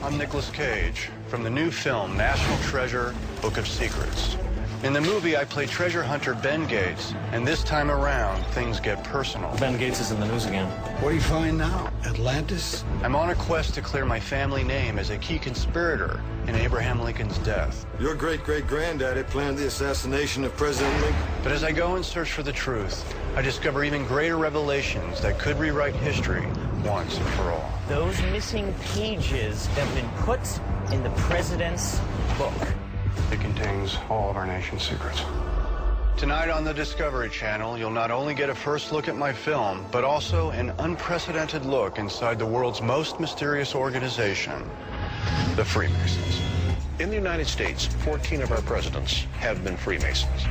I'm Nicolas Cage from the new film National Treasure, Book of Secrets. In the movie, I play treasure hunter Ben Gates, and this time around, things get personal. Ben Gates is in the news again. What do you find now? Atlantis? I'm on a quest to clear my family name as a key conspirator in Abraham Lincoln's death. Your great-great-granddaddy planned the assassination of President Lincoln. But as I go in search for the truth, I discover even greater revelations that could rewrite history once and for all. Those missing pages have been put in the president's book. It contains all of our nation's secrets. Tonight on the Discovery Channel, you'll not only get a first look at my film, but also an unprecedented look inside the world's most mysterious organization, the Freemasons. In the United States, 14 of our presidents have been Freemasons.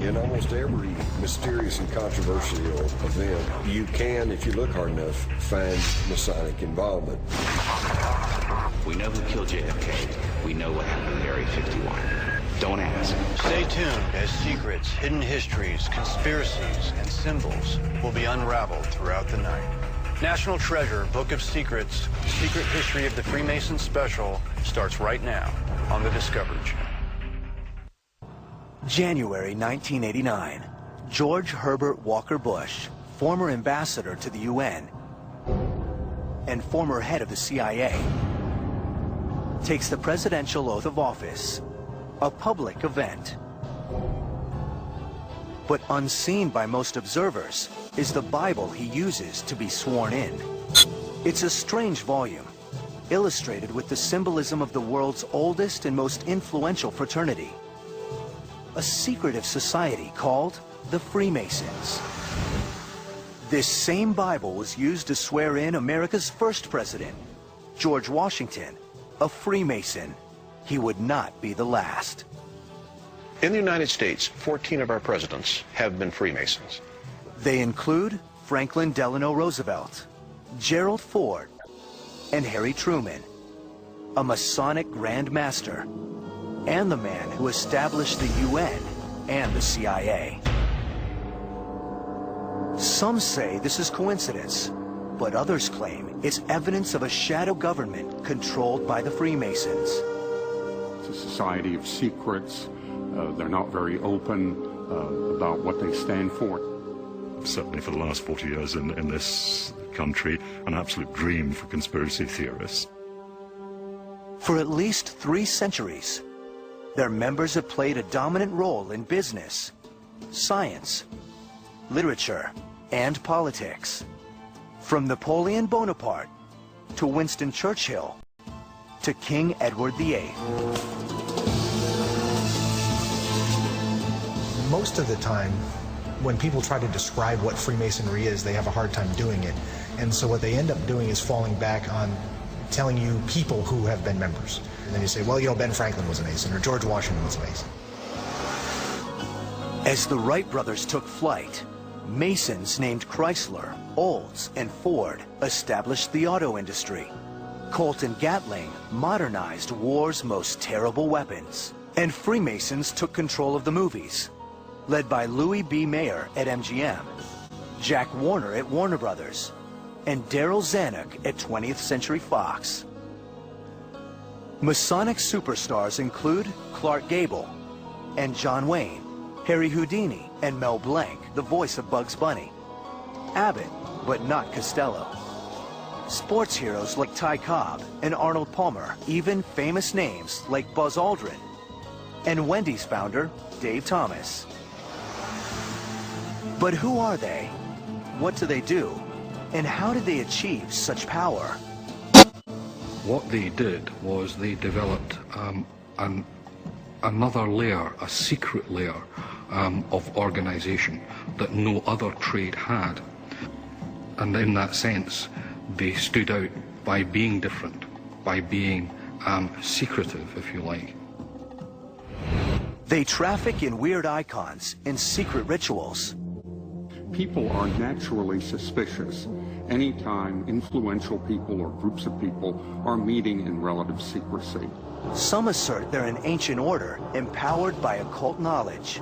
In almost every mysterious and controversial event, you can, if you look hard enough, find Masonic involvement. We know who killed JFK. We know what happened at Area 51. Don't ask. Stay tuned as secrets, hidden histories, conspiracies, and symbols will be unraveled throughout the night. National Treasure, Book of Secrets, Secret History of the Freemasons Special starts right now on the Discovery Channel. January 1989. George Herbert Walker Bush, former ambassador to the UN and former head of the CIA, takes the presidential oath of office, a public event. But unseen by most observers is the Bible he uses to be sworn in. It's a strange volume, illustrated with the symbolism of the world's oldest and most influential fraternity, a secretive society called the Freemasons. This same Bible was used to swear in America's first president, George Washington, a Freemason. He would not be the last. In the United States, 14 of our presidents have been Freemasons. They include Franklin Delano Roosevelt, Gerald Ford, and Harry Truman, a Masonic Grand Master, and the man who established the UN and the CIA. Some say this is coincidence, but others claim it's evidence of a shadow government controlled by the Freemasons. It's a society of secrets. They're not very open about what they stand for. Certainly for the last 40 years in this country, an absolute dream for conspiracy theorists. For at least 3 centuries, their members have played a dominant role in business, science, literature, and politics. From Napoleon Bonaparte to Winston Churchill to King Edward VIII. Most of the time, when people try to describe what Freemasonry is, they have a hard time doing it. And so what they end up doing is falling back on telling you people who have been members. And then you say, well, you know, Ben Franklin was a Mason, or George Washington was a Mason. As the Wright brothers took flight, Masons named Chrysler, Olds, and Ford established the auto industry. Colt and Gatling modernized war's most terrible weapons. And Freemasons took control of the movies, led by Louis B. Mayer at MGM, Jack Warner at Warner Brothers, and Daryl Zanuck at 20th Century Fox. Masonic superstars include Clark Gable and John Wayne, Harry Houdini and Mel Blanc, the voice of Bugs Bunny, Abbott, but not Costello. Sports heroes like Ty Cobb and Arnold Palmer, even famous names like Buzz Aldrin, and Wendy's founder, Dave Thomas. But who are they? What do they do? And how did they achieve such power? What they did was they developed another layer, a secret layer of organization that no other trade had. And in that sense, they stood out by being different, by being secretive, if you like. They traffic in weird icons and secret rituals. People are naturally suspicious anytime influential people or groups of people are meeting in relative secrecy. Some assert they're an ancient order empowered by occult knowledge.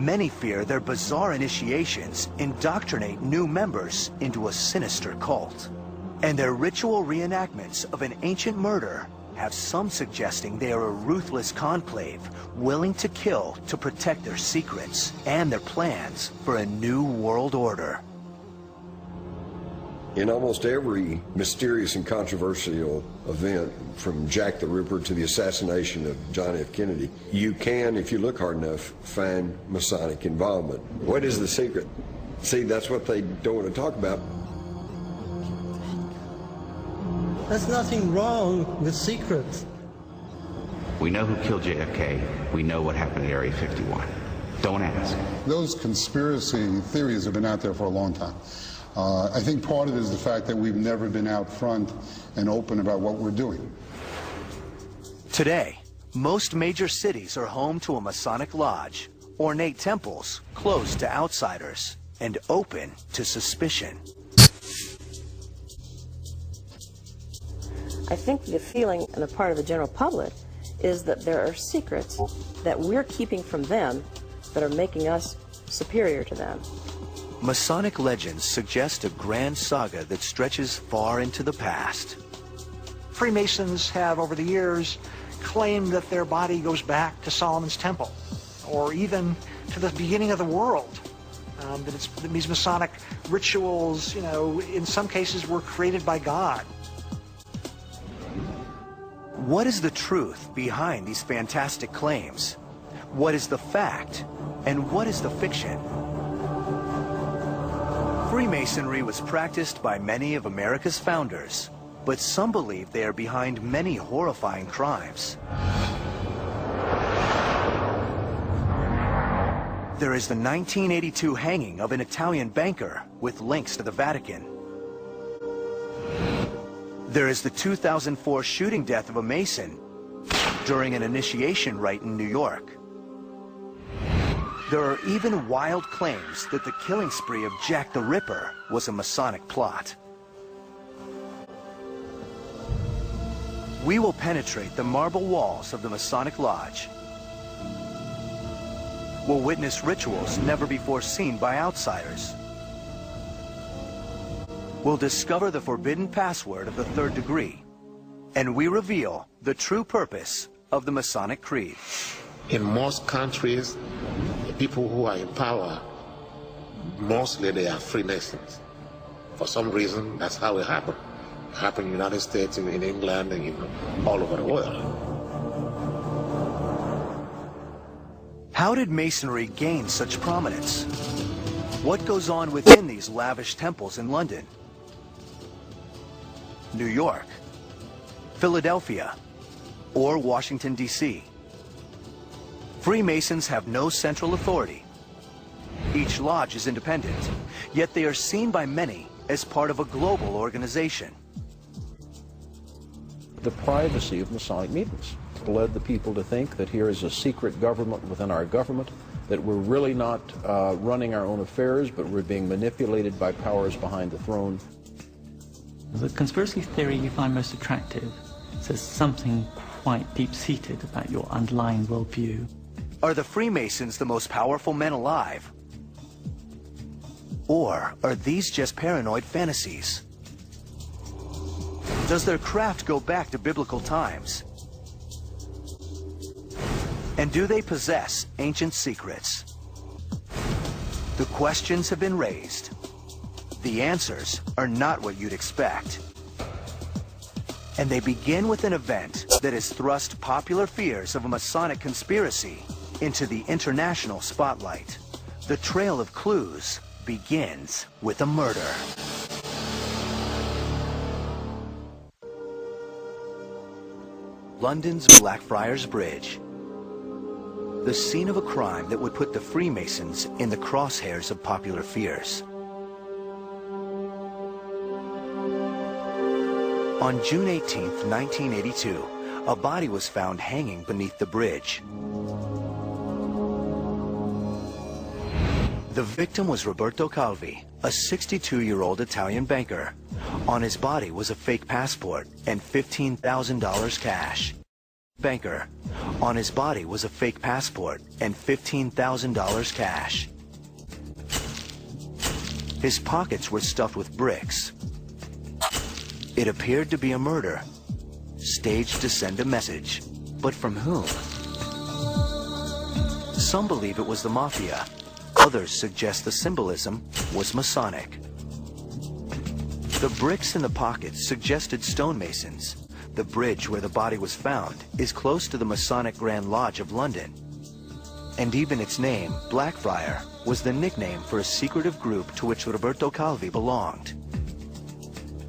Many fear their bizarre initiations indoctrinate new members into a sinister cult. And their ritual reenactments of an ancient murder have some suggesting they are a ruthless conclave willing to kill to protect their secrets and their plans for a new world order. In almost every mysterious and controversial event, from Jack the Ripper to the assassination of John F. Kennedy, you can, if you look hard enough, find Masonic involvement. What is the secret? See, that's what they don't want to talk about. There's nothing wrong with secrets. We know who killed JFK. We know what happened at Area 51. Don't ask. Those conspiracy theories have been out there for a long time. I think part of it is the fact that we've never been out front and open about what we're doing. Today, most major cities are home to a Masonic lodge, ornate temples closed to outsiders and open to suspicion. I think the feeling on the part of the general public is that there are secrets that we're keeping from them that are making us superior to them. Masonic legends suggest a grand saga that stretches far into the past. Freemasons have, over the years, claimed that their body goes back to Solomon's Temple, or even to the beginning of the world. That these Masonic rituals, in some cases were created by God. What is the truth behind these fantastic claims? What is the fact, and what is the fiction? Freemasonry was practiced by many of America's founders, but some believe they are behind many horrifying crimes. There is the 1982 hanging of an Italian banker with links to the Vatican. There is the 2004 shooting death of a Mason during an initiation rite in New York. There are even wild claims that the killing spree of Jack the Ripper was a Masonic plot. We will penetrate the marble walls of the Masonic Lodge. We'll witness rituals never before seen by outsiders. We'll discover the forbidden password of the third degree, and we reveal the true purpose of the Masonic Creed. In most countries, the people who are in power, mostly they are Freemasons. For some reason, that's how it happened. It happened in the United States, in England, and all over the world. How did Masonry gain such prominence? What goes on within these lavish temples in London, New York, Philadelphia, or Washington, D.C.? Freemasons have no central authority. Each lodge is independent, yet they are seen by many as part of a global organization. The privacy of Masonic meetings led the people to think that here is a secret government within our government, that we're really not running our own affairs, but we're being manipulated by powers behind the throne. The conspiracy theory you find most attractive says something quite deep-seated about your underlying worldview. Are the Freemasons the most powerful men alive? Or are these just paranoid fantasies? Does their craft go back to biblical times? And do they possess ancient secrets? The questions have been raised. The answers are not what you'd expect. And they begin with an event that has thrust popular fears of a Masonic conspiracy into the international spotlight. The trail of clues begins with a murder. London's Blackfriars Bridge. The scene of a crime that would put the Freemasons in the crosshairs of popular fears. On June 18th, 1982, a body was found hanging beneath the bridge. The victim was Roberto Calvi, a 62-year-old Italian banker. On his body was a fake passport and $15,000 cash. Banker, On his body was a fake passport and $15,000 cash. His pockets were stuffed with bricks. It appeared to be a murder, staged to send a message. But from whom? Some believe it was the mafia. Others suggest the symbolism was Masonic. The bricks in the pockets suggested stonemasons. The bridge where the body was found is close to the Masonic Grand Lodge of London. And even its name, Blackfriar, was the nickname for a secretive group to which Roberto Calvi belonged.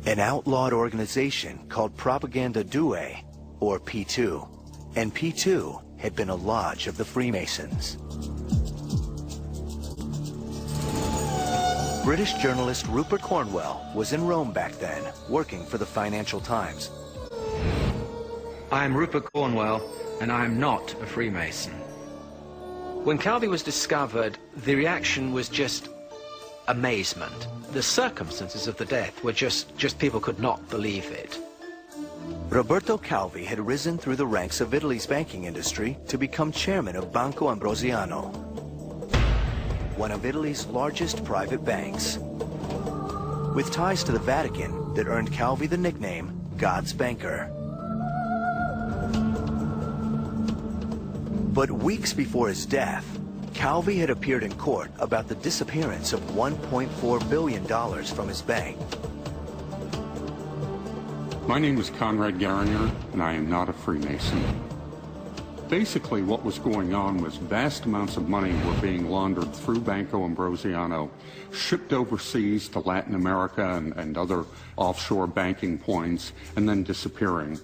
An outlawed organization called Propaganda Due, or P2. And P2 had been a lodge of the Freemasons. British journalist Rupert Cornwell was in Rome back then, working for the Financial Times. I am Rupert Cornwell, and I am not a Freemason. When Calvi was discovered, the reaction was just amazement. The circumstances of the death were just people could not believe it. Roberto Calvi had risen through the ranks of Italy's banking industry to become chairman of Banco Ambrosiano, one of Italy's largest private banks, with ties to the Vatican that earned Calvi the nickname God's Banker. But weeks before his death, Calvi had appeared in court about the disappearance of $1.4 billion from his bank. My name is Conrad Garringer, and I am not a Freemason. Basically, what was going on was vast amounts of money were being laundered through Banco Ambrosiano, shipped overseas to Latin America and other offshore banking points, and then disappearing.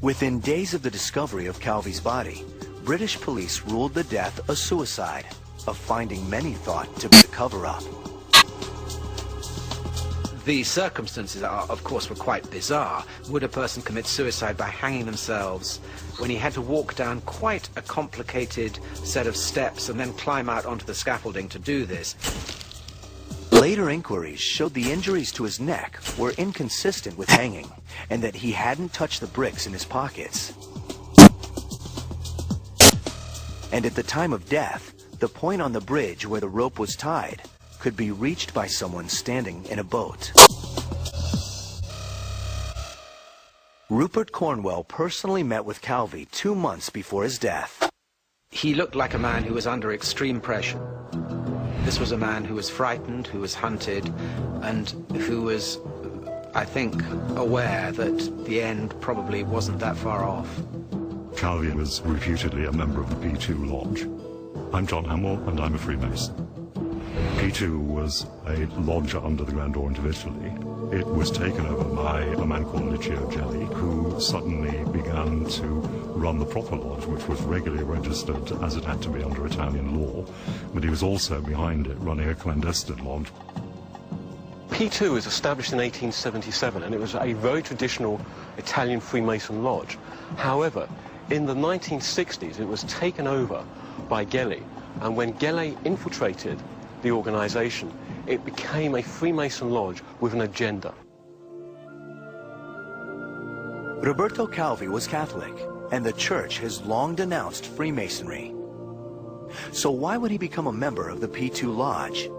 Within days of the discovery of Calvi's body, British police ruled the death a suicide, a finding many thought to be a cover-up. The circumstances, of course, were quite bizarre. Would a person commit suicide by hanging themselves when he had to walk down quite a complicated set of steps and then climb out onto the scaffolding to do this? Later inquiries showed the injuries to his neck were inconsistent with hanging, and that he hadn't touched the bricks in his pockets. And at the time of death, the point on the bridge where the rope was tied could be reached by someone standing in a boat. Rupert Cornwell personally met with Calvi 2 months before his death. He looked like a man who was under extreme pressure. This was a man who was frightened, who was hunted, and who was, I think, aware that the end probably wasn't that far off. Calvi was reputedly a member of the P2 Lodge. I'm John Hamill, and I'm a Freemason. P2 was a lodge under the Grand Orient of Italy. It was taken over by a man called Licio Gelli, who suddenly began to run the proper lodge, which was regularly registered as it had to be under Italian law, but he was also behind it running a clandestine lodge. P2 was established in 1877, and it was a very traditional Italian Freemason lodge. However, in the 1960s, it was taken over by Gelli, and when Gelli infiltrated the organization, it became a Freemason lodge with an agenda. Roberto Calvi was Catholic, and the church has long denounced Freemasonry. So why would he become a member of the P2 Lodge?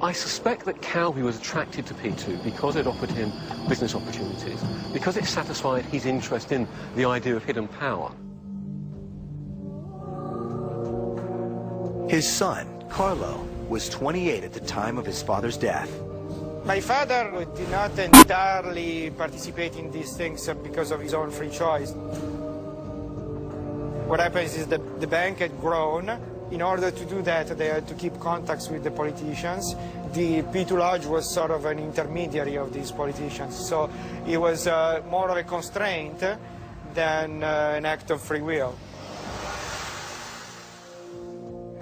I suspect that Calvi was attracted to P2 because it offered him business opportunities, because it satisfied his interest in the idea of hidden power. His son, Carlo, was 28 at the time of his father's death. My father did not entirely participate in these things because of his own free choice. What happens is that the bank had grown. In order to do that, they had to keep contacts with the politicians. The P2 Lodge was sort of an intermediary of these politicians, so it was more of a constraint than an act of free will.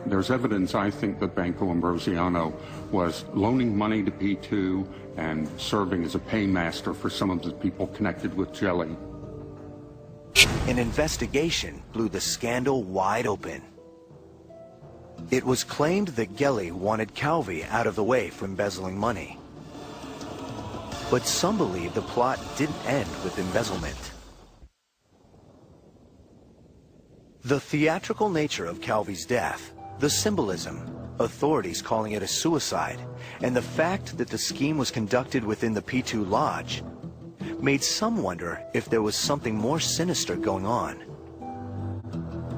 There's evidence, I think, that Banco Ambrosiano was loaning money to P2 and serving as a paymaster for some of the people connected with Gelli. An investigation blew the scandal wide open. It was claimed that Gelli wanted Calvi out of the way for embezzling money. But some believe the plot didn't end with embezzlement. The theatrical nature of Calvi's death, the symbolism, authorities calling it a suicide, and the fact that the scheme was conducted within the P2 Lodge made some wonder if there was something more sinister going on.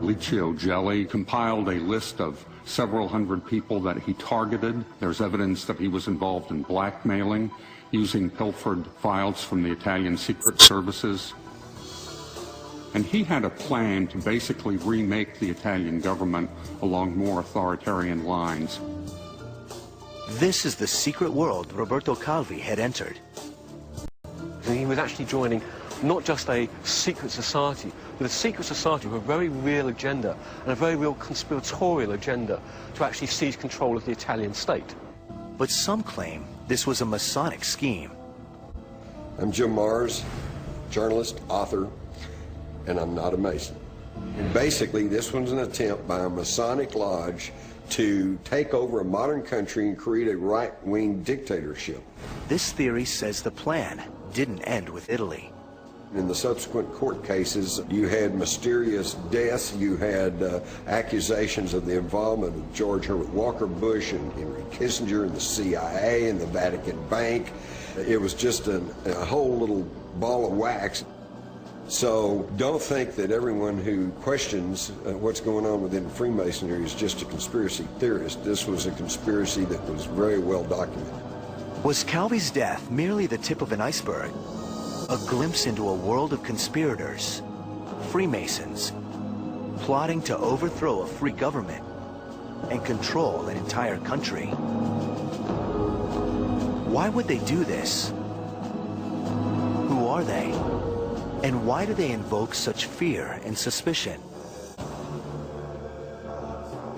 Licio Gelli compiled a list of several hundred people that he targeted. There's evidence that he was involved in blackmailing, using pilfered files from the Italian Secret Services. And he had a plan to basically remake the Italian government along more authoritarian lines. This is the secret world Roberto Calvi had entered. He was actually joining not just a secret society, but a secret society with a very real agenda and a very real conspiratorial agenda to actually seize control of the Italian state. But some claim this was a Masonic scheme. I'm Jim Mars, journalist, author, and I'm not a Mason. And basically, this was an attempt by a Masonic lodge to take over a modern country and create a right-wing dictatorship. This theory says the plan didn't end with Italy. In the subsequent court cases, you had mysterious deaths, you had accusations of the involvement of George Herbert Walker Bush and Henry Kissinger and the CIA and the Vatican Bank. It was just a whole little ball of wax. So don't think that everyone who questions what's going on within Freemasonry is just a conspiracy theorist. This was a conspiracy that was very well documented. Was Calvi's death merely the tip of an iceberg? A glimpse into a world of conspirators, Freemasons, plotting to overthrow a free government and control an entire country? Why would they do this? Who are they? And why do they invoke such fear and suspicion?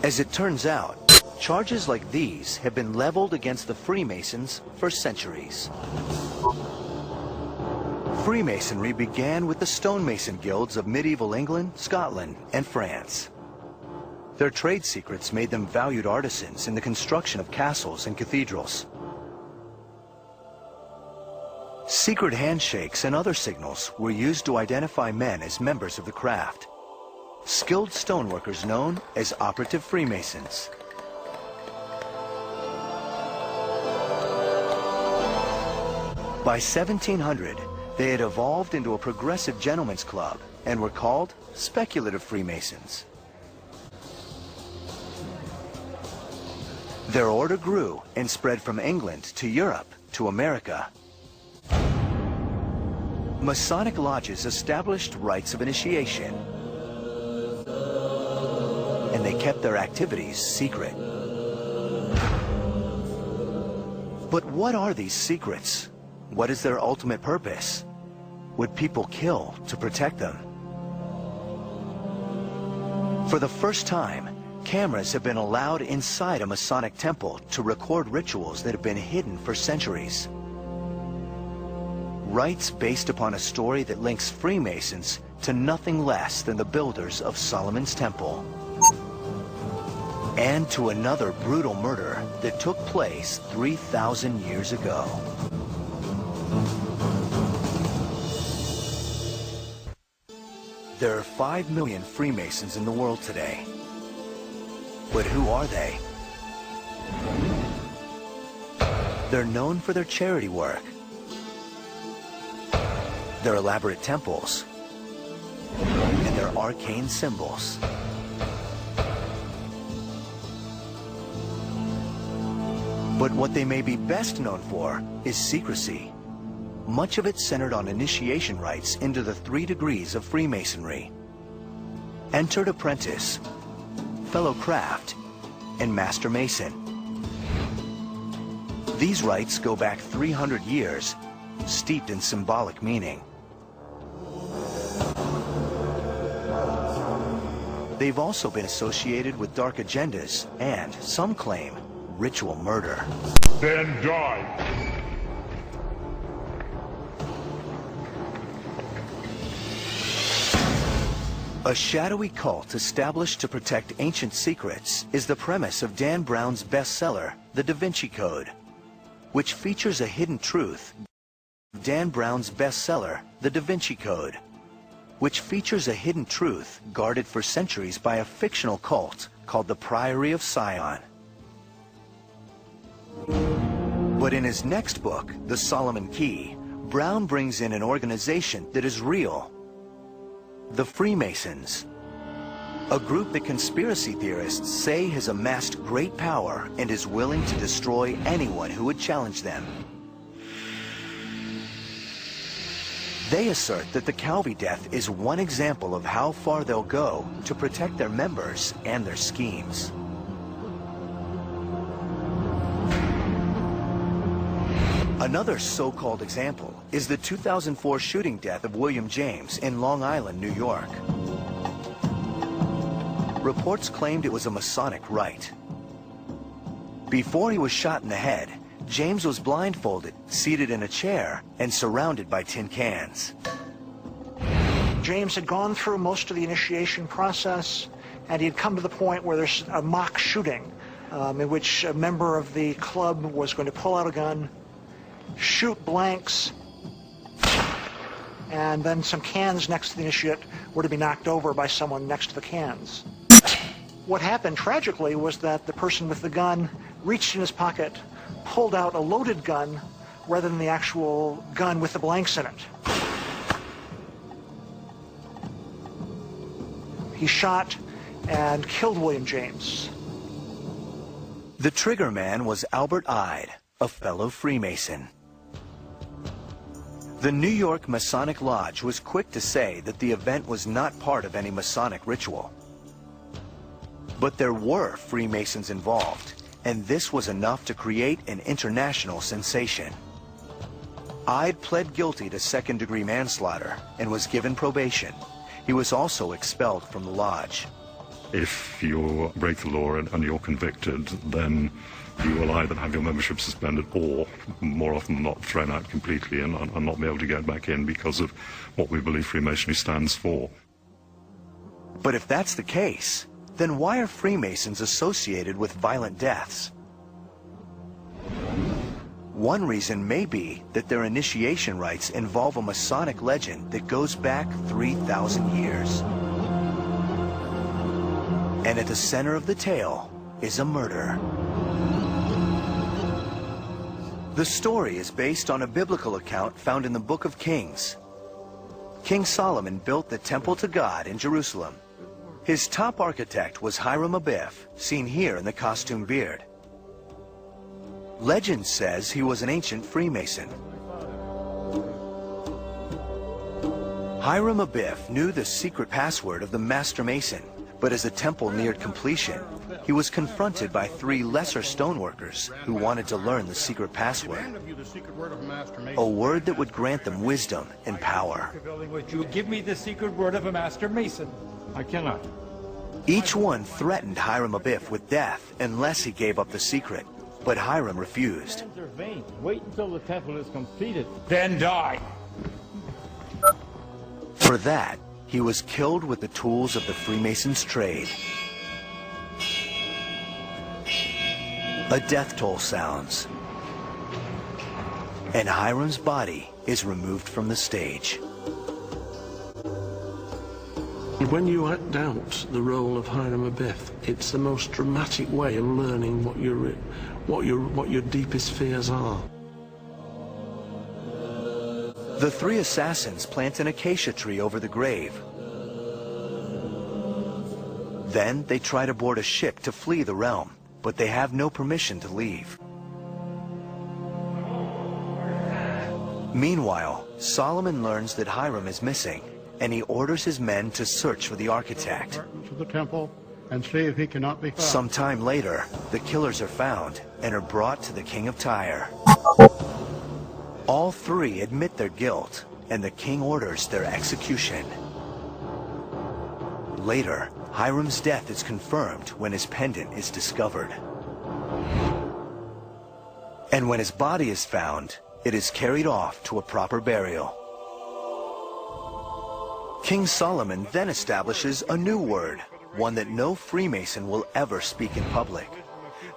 As it turns out, charges like these have been leveled against the Freemasons for centuries. Freemasonry began with the stonemason guilds of medieval England, Scotland, and France. Their trade secrets made them valued artisans in the construction of castles and cathedrals. Secret handshakes and other signals were used to identify men as members of the craft. Skilled stoneworkers known as operative Freemasons. By 1700, they had evolved into a progressive gentlemen's club and were called speculative Freemasons. Their order grew and spread from England to Europe to America. Masonic lodges established rites of initiation, and they kept their activities secret. But what are these secrets? What is their ultimate purpose? Would people kill to protect them? For the first time, cameras have been allowed inside a Masonic temple to record rituals that have been hidden for centuries. Rites based upon a story that links Freemasons to nothing less than the builders of Solomon's Temple. And to another brutal murder that took place 3,000 years ago. There are 5 million Freemasons in the world today. But who are they? They're known for their charity work, their elaborate temples, and their arcane symbols. But what they may be best known for is secrecy. Much of it centered on initiation rites into the 3 degrees of Freemasonry. Entered apprentice, fellow craft, and master mason. These rites go back 300 years, steeped in symbolic meaning. They've also been associated with dark agendas and, some claim, ritual murder. Then die! A shadowy cult established to protect ancient secrets is the premise of Dan Brown's bestseller, The Da Vinci Code, which features a hidden truth. Dan Brown's bestseller, The Da Vinci Code. which features a hidden truth guarded for centuries by a fictional cult called the Priory of Sion. But in his next book, The Solomon Key, Brown brings in an organization that is real: the Freemasons, a group that conspiracy theorists say has amassed great power and is willing to destroy anyone who would challenge them. They assert that the Calvi death is one example of how far they'll go to protect their members and their schemes. Another so-called example is the 2004 shooting death of William James in Long Island, New York. Reports claimed it was a Masonic rite. Before he was shot in the head, James was blindfolded, seated in a chair, and surrounded by tin cans. James had gone through most of the initiation process, and he had come to the point where there's a mock shooting in which a member of the club was going to pull out a gun, shoot blanks, and then some cans next to the initiate were to be knocked over by someone next to the cans. What happened tragically was that the person with the gun reached in his pocket, pulled out a loaded gun rather than the actual gun with the blanks in it. He shot and killed William James. The trigger man was Albert Ide, a fellow Freemason. The New York Masonic Lodge was quick to say that the event was not part of any Masonic ritual. But there were Freemasons involved, and this was enough to create an international sensation. Ide pled guilty to second-degree manslaughter and was given probation. He was also expelled from the lodge. If you break the law and you're convicted, then you will either have your membership suspended or, more often than not, thrown out completely and not be able to get back in because of what we believe Freemasonry stands for. But if that's the case, then why are Freemasons associated with violent deaths? One reason may be that their initiation rites involve a Masonic legend that goes back 3,000 years. And at the center of the tale is a murder. The story is based on a biblical account found in the Book of Kings. King Solomon built the temple to God in Jerusalem. His top architect was Hiram Abiff, seen here in the costume beard. Legend says he was an ancient Freemason. Hiram Abiff knew the secret password of the Master Mason, but as the temple neared completion, he was confronted by 3 lesser stoneworkers who wanted to learn the secret password, a word that would grant them wisdom and power. Would you give me the secret word of a Master Mason? I cannot. Each one threatened Hiram Abiff with death unless he gave up the secret, but Hiram refused. Wait until the temple is completed, then die. For that, he was killed with the tools of the Freemasons' trade. A death toll sounds, and Hiram's body is removed from the stage. When you act out the role of Hiram Abiff, it's the most dramatic way of learning what your deepest fears are. The 3 assassins plant an acacia tree over the grave. Then they try to board a ship to flee the realm, but they have no permission to leave. Meanwhile, Solomon learns that Hiram is missing, and he orders his men to search for the architect. To the temple and see if he cannot be found. Sometime later, the killers are found and are brought to the king of Tyre. All 3 admit their guilt, and the king orders their execution. Later, Hiram's death is confirmed when his pendant is discovered. And when his body is found, it is carried off to a proper burial. King Solomon then establishes a new word, one that no Freemason will ever speak in public.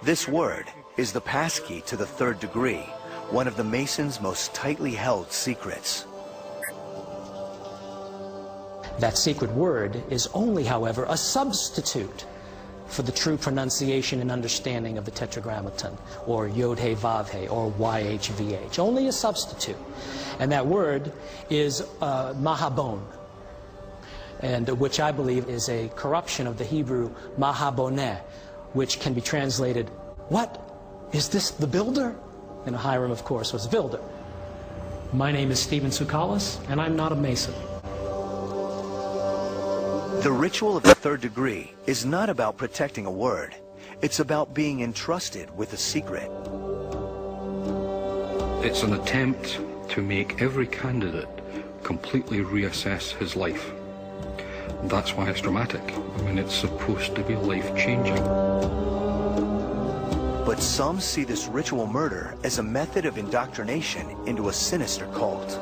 This word is the passkey to the 3rd degree, one of the Masons' most tightly held secrets. That secret word is only, however, a substitute for the true pronunciation and understanding of the Tetragrammaton, or Yod-He-Vav-He, or YHVH. Only a substitute. And that word is Mahabon, and which I believe is a corruption of the Hebrew Mahaboneh, which can be translated, "What? Is this the builder?" And Hiram, of course, was a builder. My name is Stephen Tsoukalos, and I'm not a Mason. The ritual of the third degree is not about protecting a word. It's about being entrusted with a secret. It's an attempt to make every candidate completely reassess his life. That's why it's dramatic. I mean, it's supposed to be life-changing. But some see this ritual murder as a method of indoctrination into a sinister cult.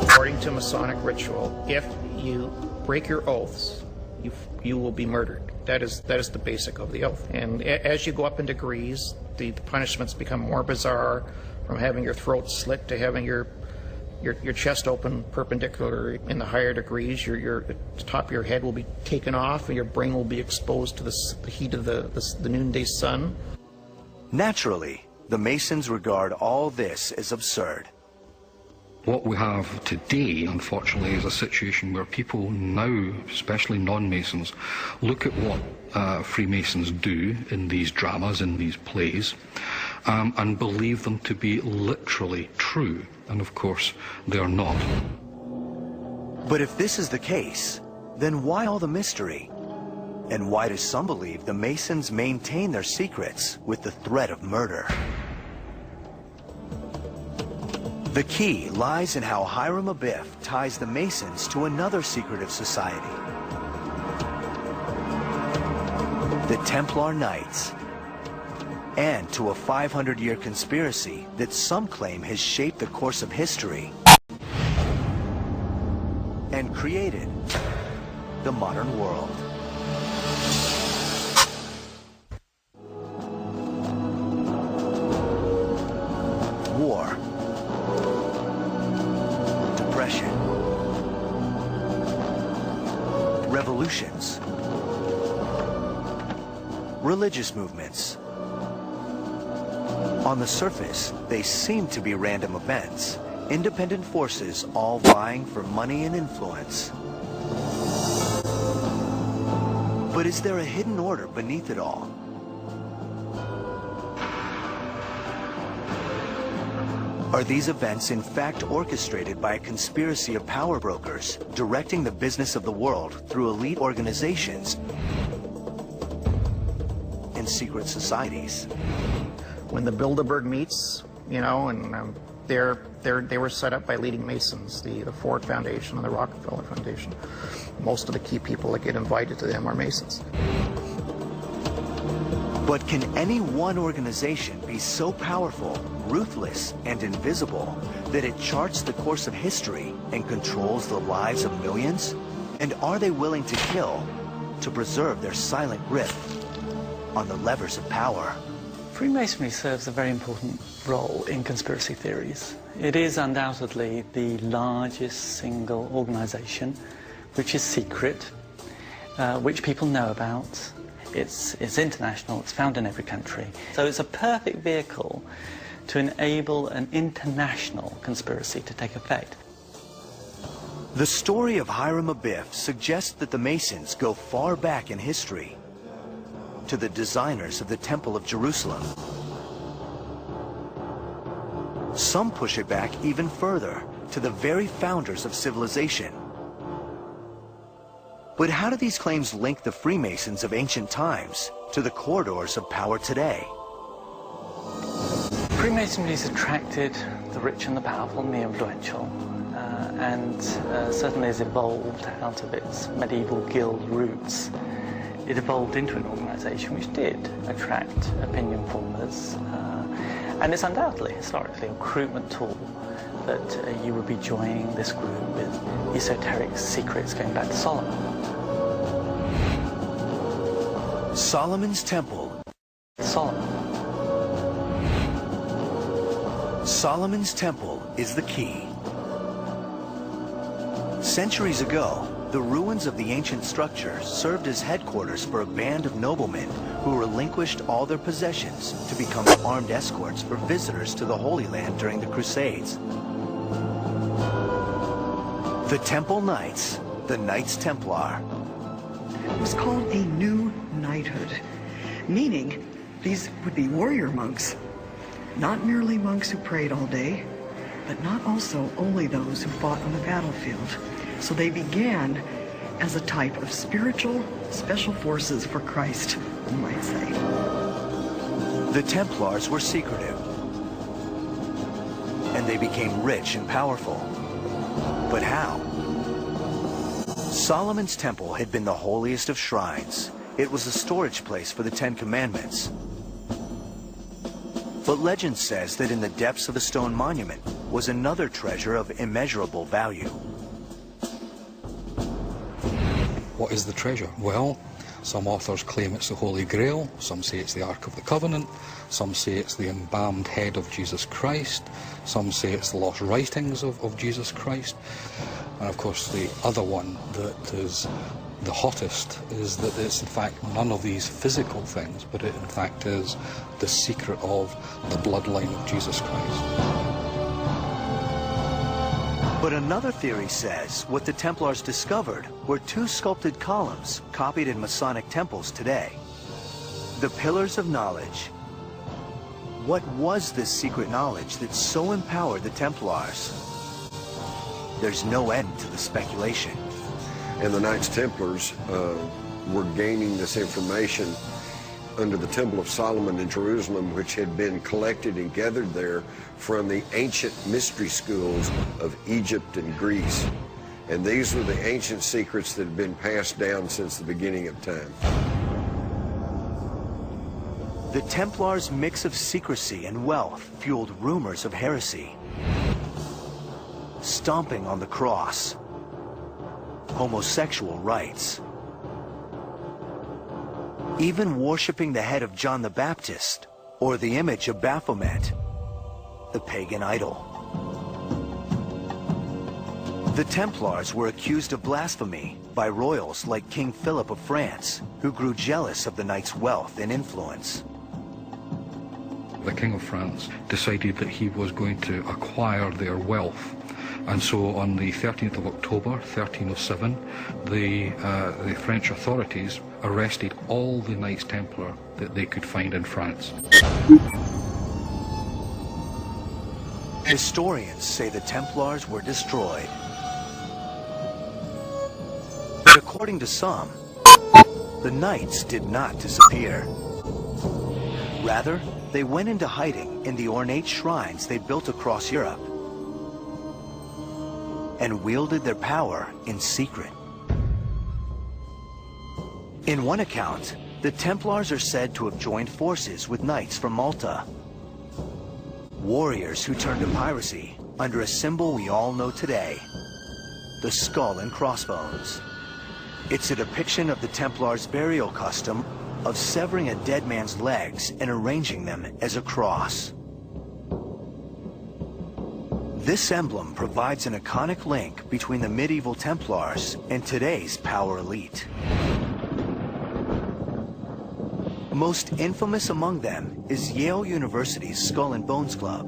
According to Masonic ritual, if you break your oaths, you will be murdered. That is the basic of the oath. And as you go up in degrees, the punishments become more bizarre, from having your throat slit to having your chest open perpendicular. In the higher degrees, the top of your head will be taken off and your brain will be exposed to the heat of the noonday sun. Naturally, the Masons regard all this as absurd. What we have today, unfortunately, is a situation where people now, especially non-Masons, look at what Freemasons do in these dramas, in these plays, and believe them to be literally true. And of course, they are not. But if this is the case, then why all the mystery? And why do some believe the Masons maintain their secrets with the threat of murder? The key lies in how Hiram Abiff ties the Masons to another secretive society, the Templar Knights, and to a 500-year conspiracy that some claim has shaped the course of history and created the modern world. War, depression, revolutions, religious movements. On the surface, they seem to be random events, independent forces all vying for money and influence. But is there a hidden order beneath it all? Are these events in fact orchestrated by a conspiracy of power brokers, directing the business of the world through elite organizations and secret societies? When the Bilderberg meets, you know, and they were set up by leading Masons, the Ford Foundation and the Rockefeller Foundation. Most of the key people that get invited to them are Masons. But can any one organization be so powerful, ruthless, and invisible that it charts the course of history and controls the lives of millions? And are they willing to kill to preserve their silent grip on the levers of power? Freemasonry serves a very important role in conspiracy theories. It is undoubtedly the largest single organization which is secret, which people know about. It's international, it's found in every country. So it's a perfect vehicle to enable an international conspiracy to take effect. The story of Hiram Abiff suggests that the Masons go far back in history, to the designers of the Temple of Jerusalem. Some push it back even further, to the very founders of civilization. But how do these claims link the Freemasons of ancient times to the corridors of power today? Freemasonry has attracted the rich and the powerful and the influential, and certainly has evolved out of its medieval guild roots. It evolved into an organization which did attract opinion formers, and it's undoubtedly, historically, a recruitment tool that you would be joining this group with esoteric secrets going back to Solomon. Solomon's Temple. Solomon's Temple is the key. Centuries ago, the ruins of the ancient structure served as headquarters for a band of noblemen who relinquished all their possessions to become armed escorts for visitors to the Holy Land during the Crusades. The Temple Knights, the Knights Templar. It was called a new knighthood, meaning these would be warrior monks, not merely monks who prayed all day, but not also only those who fought on the battlefield. So they began as a type of spiritual special forces for Christ, you might say. The Templars were secretive, and they became rich and powerful. But how? Solomon's temple had been the holiest of shrines. It was a storage place for the Ten Commandments. But legend says that in the depths of a stone monument was another treasure of immeasurable value. What is the treasure? Well, some authors claim it's the Holy Grail, some say it's the Ark of the Covenant, some say it's the embalmed head of Jesus Christ, some say it's the lost writings of Jesus Christ. And of course the other one that is the hottest is that it's in fact none of these physical things, but it in fact is the secret of the bloodline of Jesus Christ. But another theory says what the Templars discovered were two sculpted columns copied in Masonic temples today. The Pillars of Knowledge. What was this secret knowledge that so empowered the Templars? There's no end to the speculation. And the Knights Templars were gaining this information under the Temple of Solomon in Jerusalem, which had been collected and gathered there from the ancient mystery schools of Egypt and Greece. And these were the ancient secrets that had been passed down since the beginning of time. The Templars' mix of secrecy and wealth fueled rumors of heresy. Stomping on the cross, homosexual rites, even worshiping the head of John the Baptist or the image of Baphomet, the pagan idol. The Templars were accused of blasphemy by royals like King Philip of France, who grew jealous of the Knights' wealth and influence. The King of France decided that he was going to acquire their wealth. And so on the 13th of October, 1307, the French authorities arrested all the Knights Templar that they could find in France. Historians say the Templars were destroyed. But according to some, the Knights did not disappear. Rather, they went into hiding in the ornate shrines they built across Europe and wielded their power in secret. In one account, the Templars are said to have joined forces with knights from Malta, warriors who turned to piracy under a symbol we all know today, the skull and crossbones. It's a depiction of the Templars' burial custom of severing a dead man's legs and arranging them as a cross. This emblem provides an iconic link between the medieval Templars and today's power elite. Most infamous among them is Yale University's Skull and Bones Club.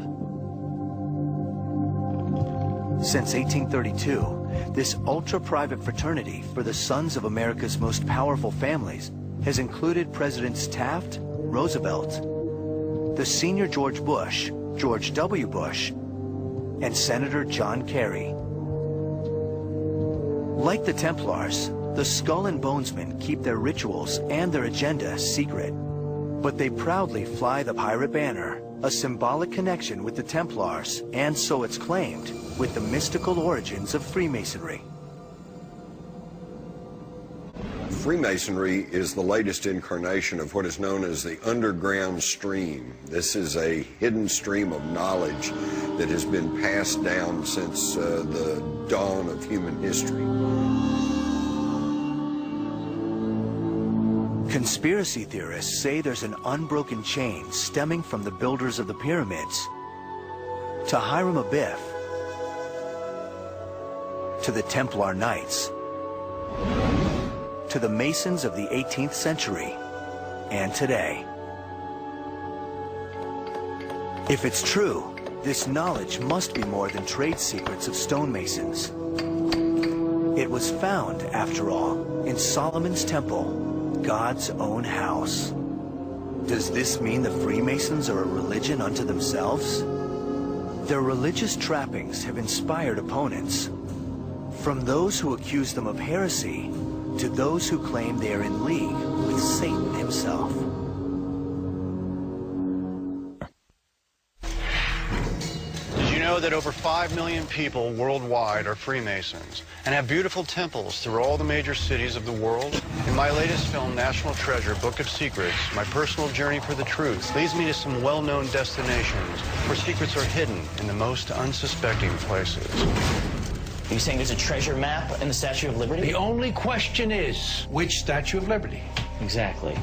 Since 1832, this ultra-private fraternity for the sons of America's most powerful families has included Presidents Taft, Roosevelt, the senior George Bush, George W. Bush, and Senator John Kerry. Like the Templars, the Skull and Bonesmen keep their rituals and their agenda secret, but they proudly fly the pirate banner, a symbolic connection with the Templars, and so it's claimed, with the mystical origins of Freemasonry. Freemasonry is the latest incarnation of what is known as the underground stream. This is a hidden stream of knowledge that has been passed down since the dawn of human history. Conspiracy theorists say there's an unbroken chain stemming from the builders of the pyramids to Hiram Abiff, to the Templar Knights, to the Masons of the 18th century, and today. If it's true, this knowledge must be more than trade secrets of stonemasons. It was found, after all, in Solomon's temple, God's own house. Does this mean the Freemasons are a religion unto themselves? Their religious trappings have inspired opponents, from those who accuse them of heresy to those who claim they are in league with Satan himself. Did you know that over 5 million people worldwide are Freemasons and have beautiful temples through all the major cities of the world? In my latest film, National Treasure, Book of Secrets, my personal journey for the truth leads me to some well-known destinations where secrets are hidden in the most unsuspecting places. Are you saying there's a treasure map in the Statue of Liberty? The only question is, which Statue of Liberty? Exactly.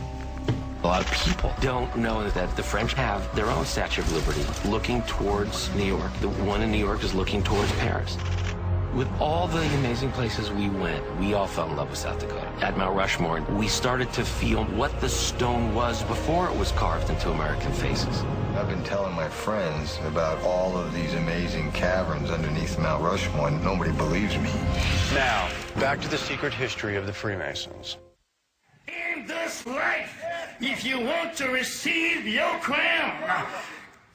A lot of people don't know that the French have their own Statue of Liberty looking towards New York. The one in New York is looking towards Paris. With all the amazing places we went, we all fell in love with South Dakota. At Mount Rushmore, we started to feel what the stone was before it was carved into American faces. I've been telling my friends about all of these amazing caverns underneath Mount Rushmore, and nobody believes me. Now, back to the secret history of the Freemasons. In this life, if you want to receive your crown,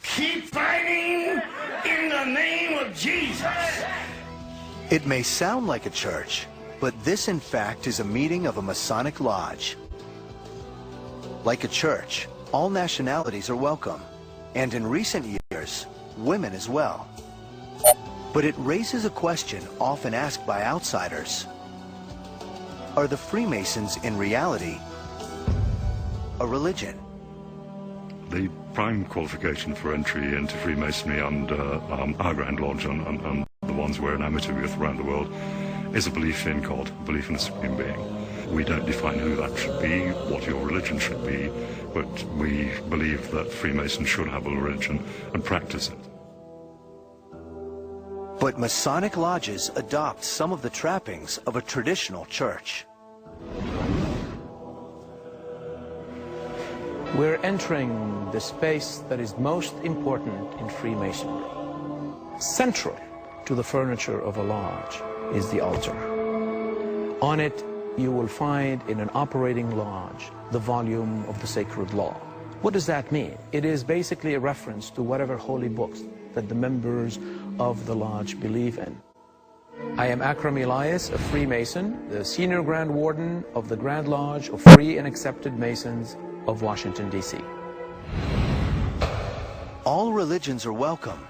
keep fighting in the name of Jesus. It may sound like a church, but this in fact is a meeting of a Masonic lodge. Like a church, all nationalities are welcome, and in recent years, women as well. But it raises a question often asked by outsiders. Are the Freemasons in reality a religion? The prime qualification for entry into Freemasonry under our Grand Lodge and the ones we're enamored with around the world is a belief in God, a belief in a supreme being. We don't define who that should be, what your religion should be, but we believe that Freemasons should have a religion and practice it. But Masonic lodges adopt some of the trappings of a traditional church. We're entering the space that is most important in Freemasonry. Central to the furniture of a lodge is the altar. On it, you will find in an operating lodge the volume of the sacred law. What does that mean? It is basically a reference to whatever holy books that the members of the lodge believe in. I am Akram Elias, a Freemason, the Senior Grand Warden of the Grand Lodge of Free and Accepted Masons of Washington, D.C. All religions are welcome,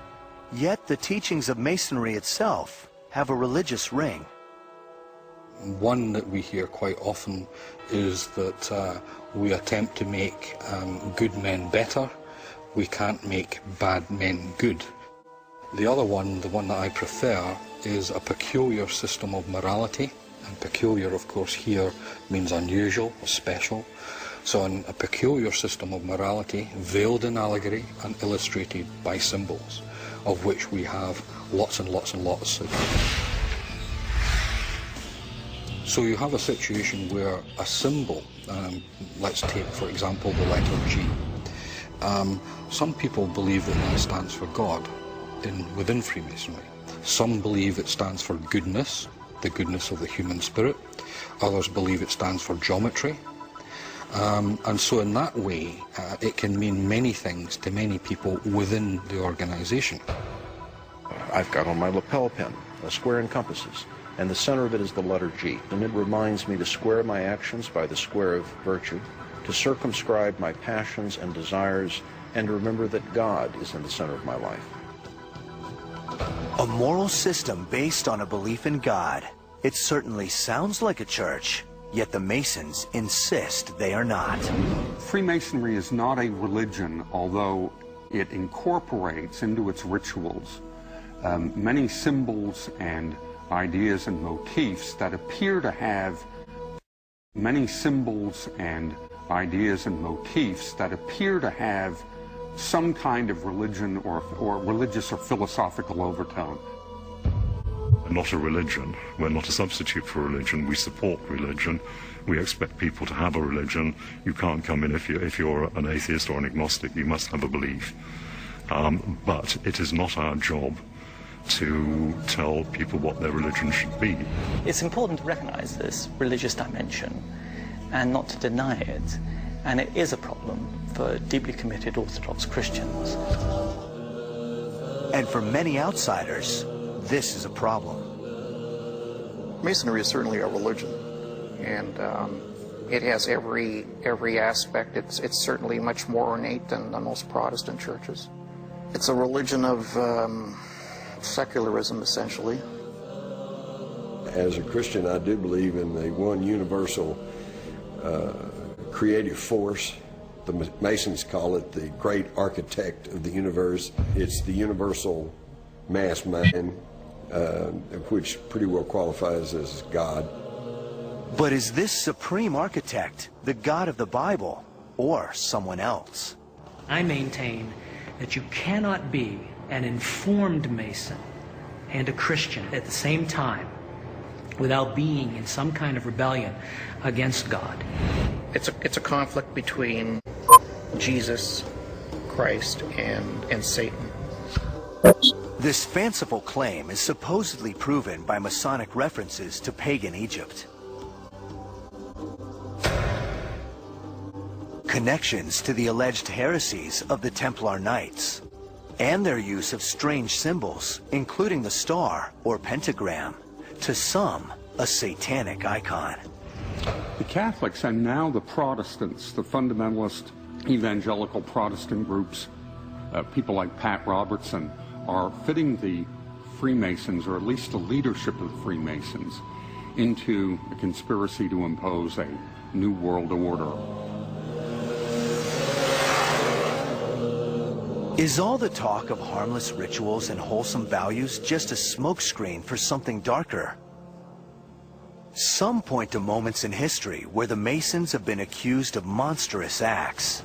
yet the teachings of Masonry itself have a religious ring. One that we hear quite often is that we attempt to make good men better. We can't make bad men good. The other one, the one that I prefer, is a peculiar system of morality. And peculiar, of course, here means unusual, special. So a peculiar system of morality, veiled in allegory and illustrated by symbols, of which we have lots and lots and lots. So you have a situation where a symbol, let's take for example the letter G. Some people believe that that stands for God within Freemasonry. Some believe it stands for goodness, the goodness of the human spirit. Others believe it stands for geometry. And so in that way, it can mean many things to many people within the organization. I've got on my lapel pin a square and compasses, and the center of it is the letter G. And it reminds me to square my actions by the square of virtue, to circumscribe my passions and desires, and to remember that God is in the center of my life. A moral system based on a belief in God. It certainly sounds like a church, yet the Masons insist they are not. Freemasonry is not a religion, although it incorporates into its rituals many symbols and ideas and motifs that appear to have some kind of religion or religious or philosophical overtone. not a religion. We're not a substitute for religion. We support religion. We expect people to have a religion. You can't come in if you're an atheist or an agnostic. You must have a belief. But it is not our job to tell people what their religion should be. It's important to recognize this religious dimension and not to deny it. And it is a problem for deeply committed Orthodox Christians. And for many outsiders, this is a problem. Masonry is certainly a religion, and it has every aspect. It's certainly much more ornate than most Protestant churches. It's a religion of secularism, essentially. As a Christian, I do believe in the one universal creative force. The Masons call it the great architect of the universe. It's the universal mass mind, which pretty well qualifies as God. But is this supreme architect the God of the Bible or someone else? I maintain that you cannot be an informed Mason and a Christian at the same time without being in some kind of rebellion against God. It's a conflict between Jesus, Christ, and Satan. This fanciful claim is supposedly proven by Masonic references to pagan Egypt. Connections to the alleged heresies of the Templar Knights, and their use of strange symbols, including the star or pentagram, to some a satanic icon. The Catholics and now the Protestants, the fundamentalist evangelical Protestant groups, people like Pat Robertson, are fitting the Freemasons, or at least the leadership of the Freemasons, into a conspiracy to impose a new world order. Is all the talk of harmless rituals and wholesome values just a smokescreen for something darker? Some point to moments in history where the Masons have been accused of monstrous acts.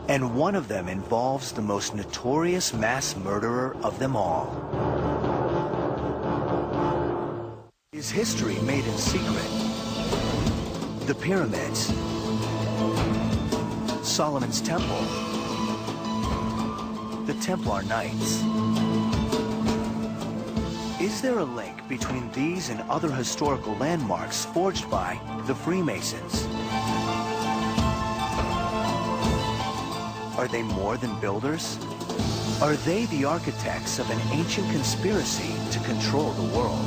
And one of them involves the most notorious mass murderer of them all. Is history made in secret? The pyramids, Solomon's Temple, the Templar Knights. Is there a link between these and other historical landmarks forged by the Freemasons? Are they more than builders? Are they the architects of an ancient conspiracy to control the world?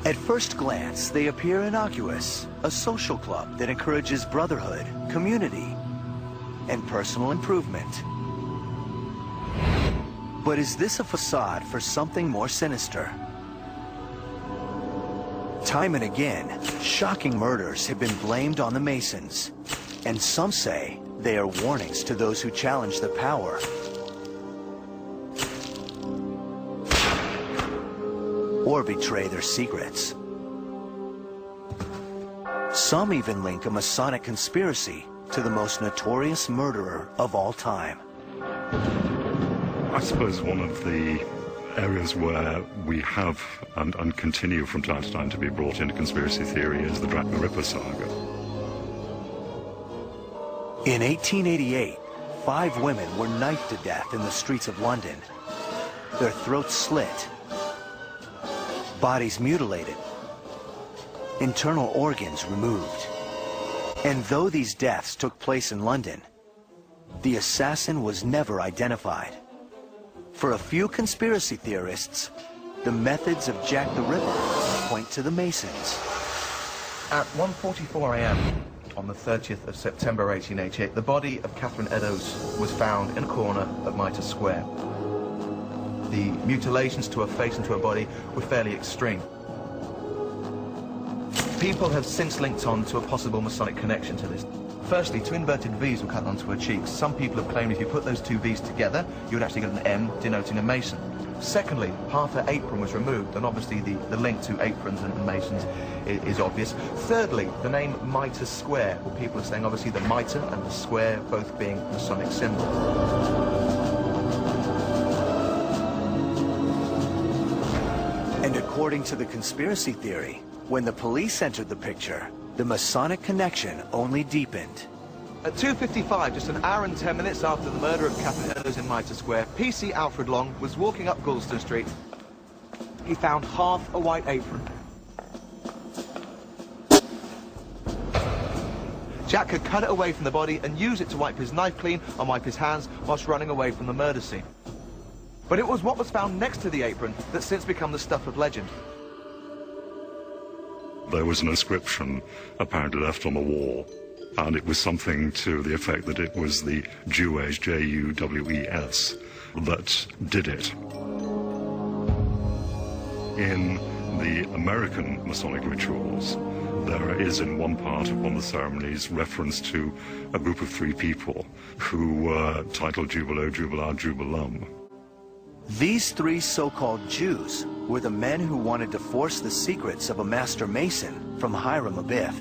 At first glance, they appear innocuous, a social club that encourages brotherhood, community, and personal improvement. But is this a facade for something more sinister? Time and again, shocking murders have been blamed on the Masons, and some say they are warnings to those who challenge the power. Or betray their secrets. Some even link a Masonic conspiracy to the most notorious murderer of all time. I suppose one of the areas where we have and continue from time to time to be brought into conspiracy theory is the Jack the Ripper saga. In 1888, 5 women were knifed to death in the streets of London. Their throats slit, bodies mutilated, internal organs removed. And though these deaths took place in London, the assassin was never identified. For a few conspiracy theorists, the methods of Jack the Ripper point to the Masons. At 1:44 a.m. on the 30th of September 1888, the body of Catherine Eddowes was found in a corner of Mitre Square. The mutilations to her face and to her body were fairly extreme. People have since linked on to a possible Masonic connection to this. Firstly, 2 inverted V's were cut onto her cheeks. Some people have claimed if you put those 2 V's together, you would actually get an M denoting a Mason. Secondly, half her apron was removed, and obviously the link to aprons and Masons is obvious. Thirdly, the name Mitre Square, well, people are saying obviously the mitre and the square both being Masonic symbols. According to the conspiracy theory, when the police entered the picture, the Masonic connection only deepened. At 2:55, just an hour and 10 minutes after the murder of Capellanos in Mitre Square, PC Alfred Long was walking up Goulston Street. He found half a white apron. Jack had cut it away from the body and used it to wipe his knife clean and wipe his hands whilst running away from the murder scene. But it was what was found next to the apron that's since become the stuff of legend. There was an inscription apparently left on the wall, and it was something to the effect that it was the Jews, J-U-W-E-S, that did it. In the American Masonic rituals, there is in one part of one of the ceremonies reference to a group of 3 people who were titled Jubilo, Jubilar, Jubilum. These 3 so-called Jews were the men who wanted to force the secrets of a master mason from Hiram Abiff.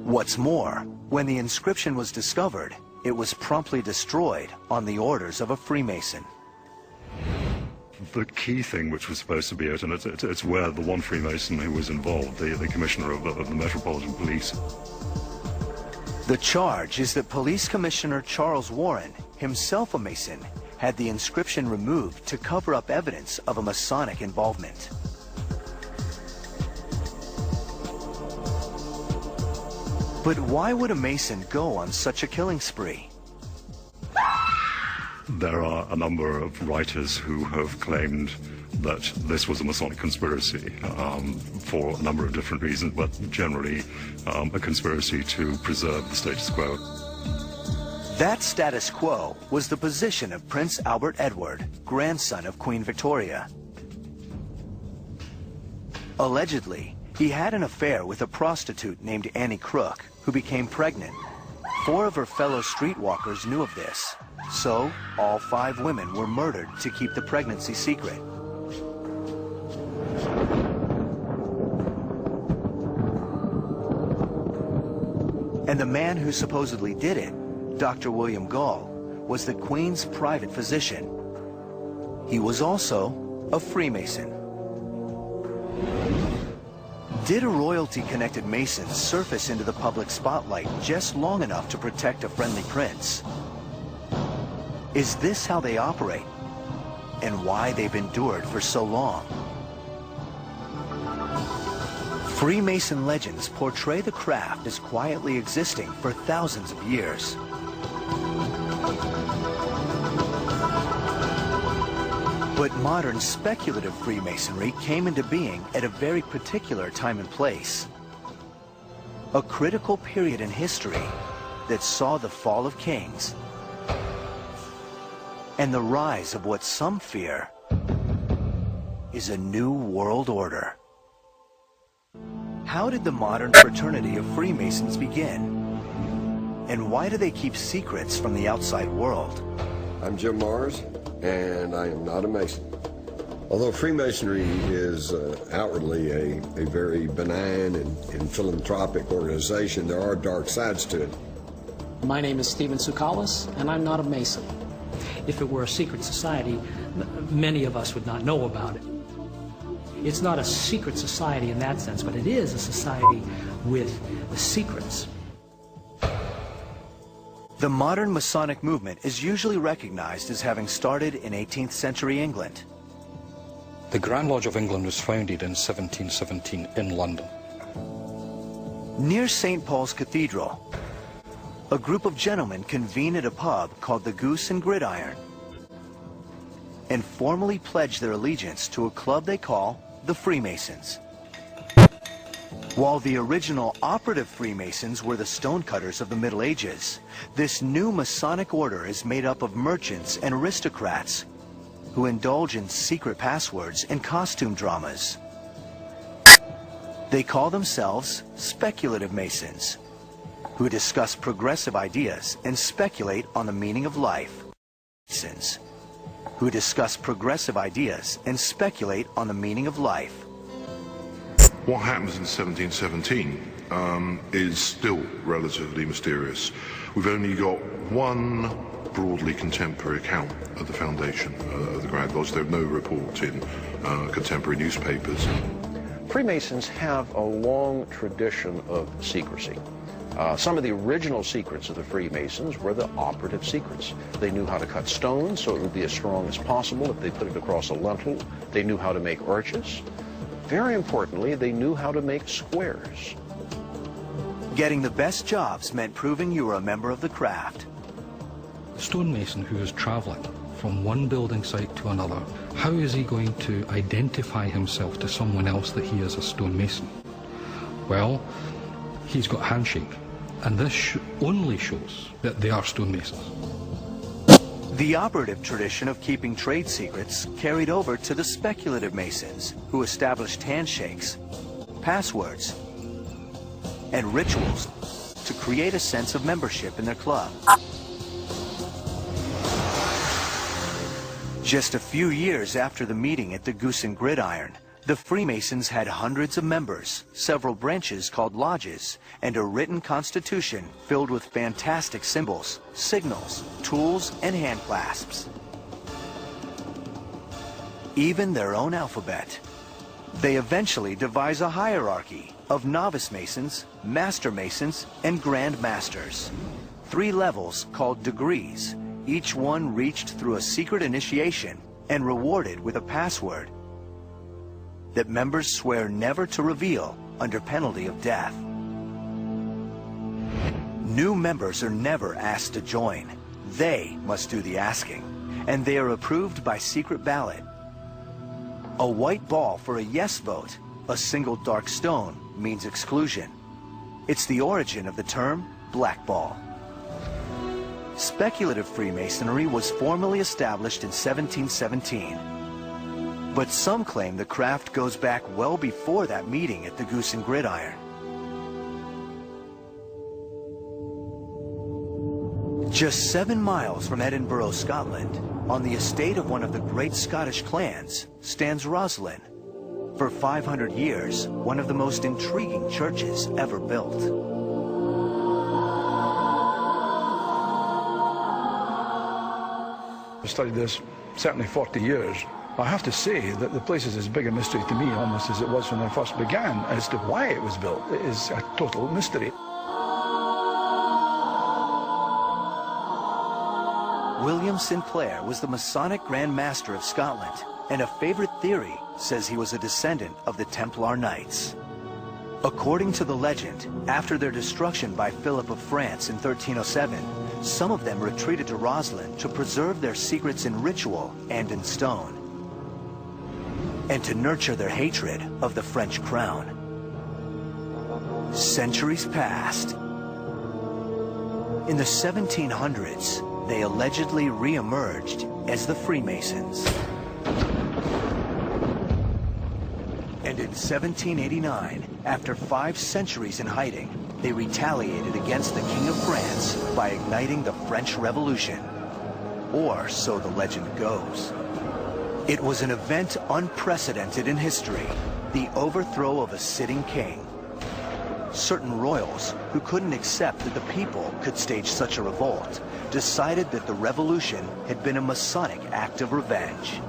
What's more, when the inscription was discovered, it was promptly destroyed on the orders of a Freemason. The key thing which was supposed to be it, and it's where the one Freemason who was involved, the commissioner of the Metropolitan Police. The charge is that Police Commissioner Charles Warren, himself a Mason, had the inscription removed to cover up evidence of a Masonic involvement. But why would a Mason go on such a killing spree? There are a number of writers who have claimed that this was a Masonic conspiracy for a number of different reasons, but generally a conspiracy to preserve the status quo. That status quo was the position of Prince Albert Edward, grandson of Queen Victoria. Allegedly, he had an affair with a prostitute named Annie Crook, who became pregnant. 4 of her fellow streetwalkers knew of this, so all 5 women were murdered to keep the pregnancy secret. And the man who supposedly did it, Dr. William Gall, was the Queen's private physician. He was also a Freemason. Did a royalty-connected Mason surface into the public spotlight just long enough to protect a friendly prince? Is this how they operate, and why they've endured for so long? Freemason legends portray the craft as quietly existing for thousands of years. But modern speculative Freemasonry came into being at a very particular time and place. A critical period in history that saw the fall of kings and the rise of what some fear is a new world order. How did the modern fraternity of Freemasons begin? And why do they keep secrets from the outside world? I'm Jim Mars, and I am not a Mason. Although Freemasonry is outwardly a very benign and philanthropic organization, there are dark sides to it. My name is Stephen Tsoukalis, and I'm not a Mason. If it were a secret society, many of us would not know about it. It's not a secret society in that sense, but it is a society with secrets. The modern Masonic movement is usually recognized as having started in 18th century England. The Grand Lodge of England was founded in 1717 in London. Near St. Paul's Cathedral, a group of gentlemen convene at a pub called the Goose and Gridiron and formally pledge their allegiance to a club they call the Freemasons. While the original operative Freemasons were the stonecutters of the Middle Ages, this new Masonic order is made up of merchants and aristocrats who indulge in secret passwords and costume dramas. They call themselves speculative Masons, who discuss progressive ideas and speculate on the meaning of life. Masons, who discuss progressive ideas and speculate on the meaning of life. What happens in 1717 is still relatively mysterious. We've only got one broadly contemporary account of the foundation of the Grand Lodge. There are no reports in contemporary newspapers. Freemasons have a long tradition of secrecy. Some of the original secrets of the Freemasons were the operative secrets. They knew how to cut stones so it would be as strong as possible if they put it across a lintel. They knew how to make arches. Very importantly, they knew how to make squares. Getting the best jobs meant proving you were a member of the craft. A stonemason who is travelling from one building site to another, how is he going to identify himself to someone else that he is a stonemason? Well, he's got a handshake, and this only shows that they are stonemasons. The operative tradition of keeping trade secrets carried over to the speculative masons, who established handshakes, passwords, and rituals to create a sense of membership in their club. Just a few years after the meeting at the Goose and Gridiron, the Freemasons had hundreds of members, several branches called lodges, and a written constitution filled with fantastic symbols, signals, tools, and hand clasps. Even their own alphabet. They eventually devise a hierarchy of novice masons, master masons, and grand masters. 3 levels called degrees, each one reached through a secret initiation and rewarded with a password that members swear never to reveal under penalty of death. New members are never asked to join. They must do the asking, and they are approved by secret ballot. A white ball for a yes vote, a single dark stone, means exclusion. It's the origin of the term blackball. Speculative Freemasonry was formally established in 1717. But some claim the craft goes back well before that meeting at the Goose and Gridiron. Just 7 miles from Edinburgh, Scotland, on the estate of one of the great Scottish clans, stands Roslin. For 500 years, one of the most intriguing churches ever built. I've studied this certainly 40 years. I have to say that the place is as big a mystery to me almost as it was when I first began. As to why it was built, it is a total mystery. William Sinclair was the Masonic Grand Master of Scotland, and a favorite theory says he was a descendant of the Templar Knights. According to the legend, after their destruction by Philip of France in 1307, some of them retreated to Roslin to preserve their secrets in ritual and in stone, and to nurture their hatred of the French crown. Centuries passed. In the 1700s, they allegedly re-emerged as the Freemasons. And in 1789, after 5 centuries in hiding, they retaliated against the King of France by igniting the French Revolution. Or so the legend goes. It was an event unprecedented in history, the overthrow of a sitting king. Certain royals, who couldn't accept that the people could stage such a revolt, decided that the revolution had been a Masonic act of revenge.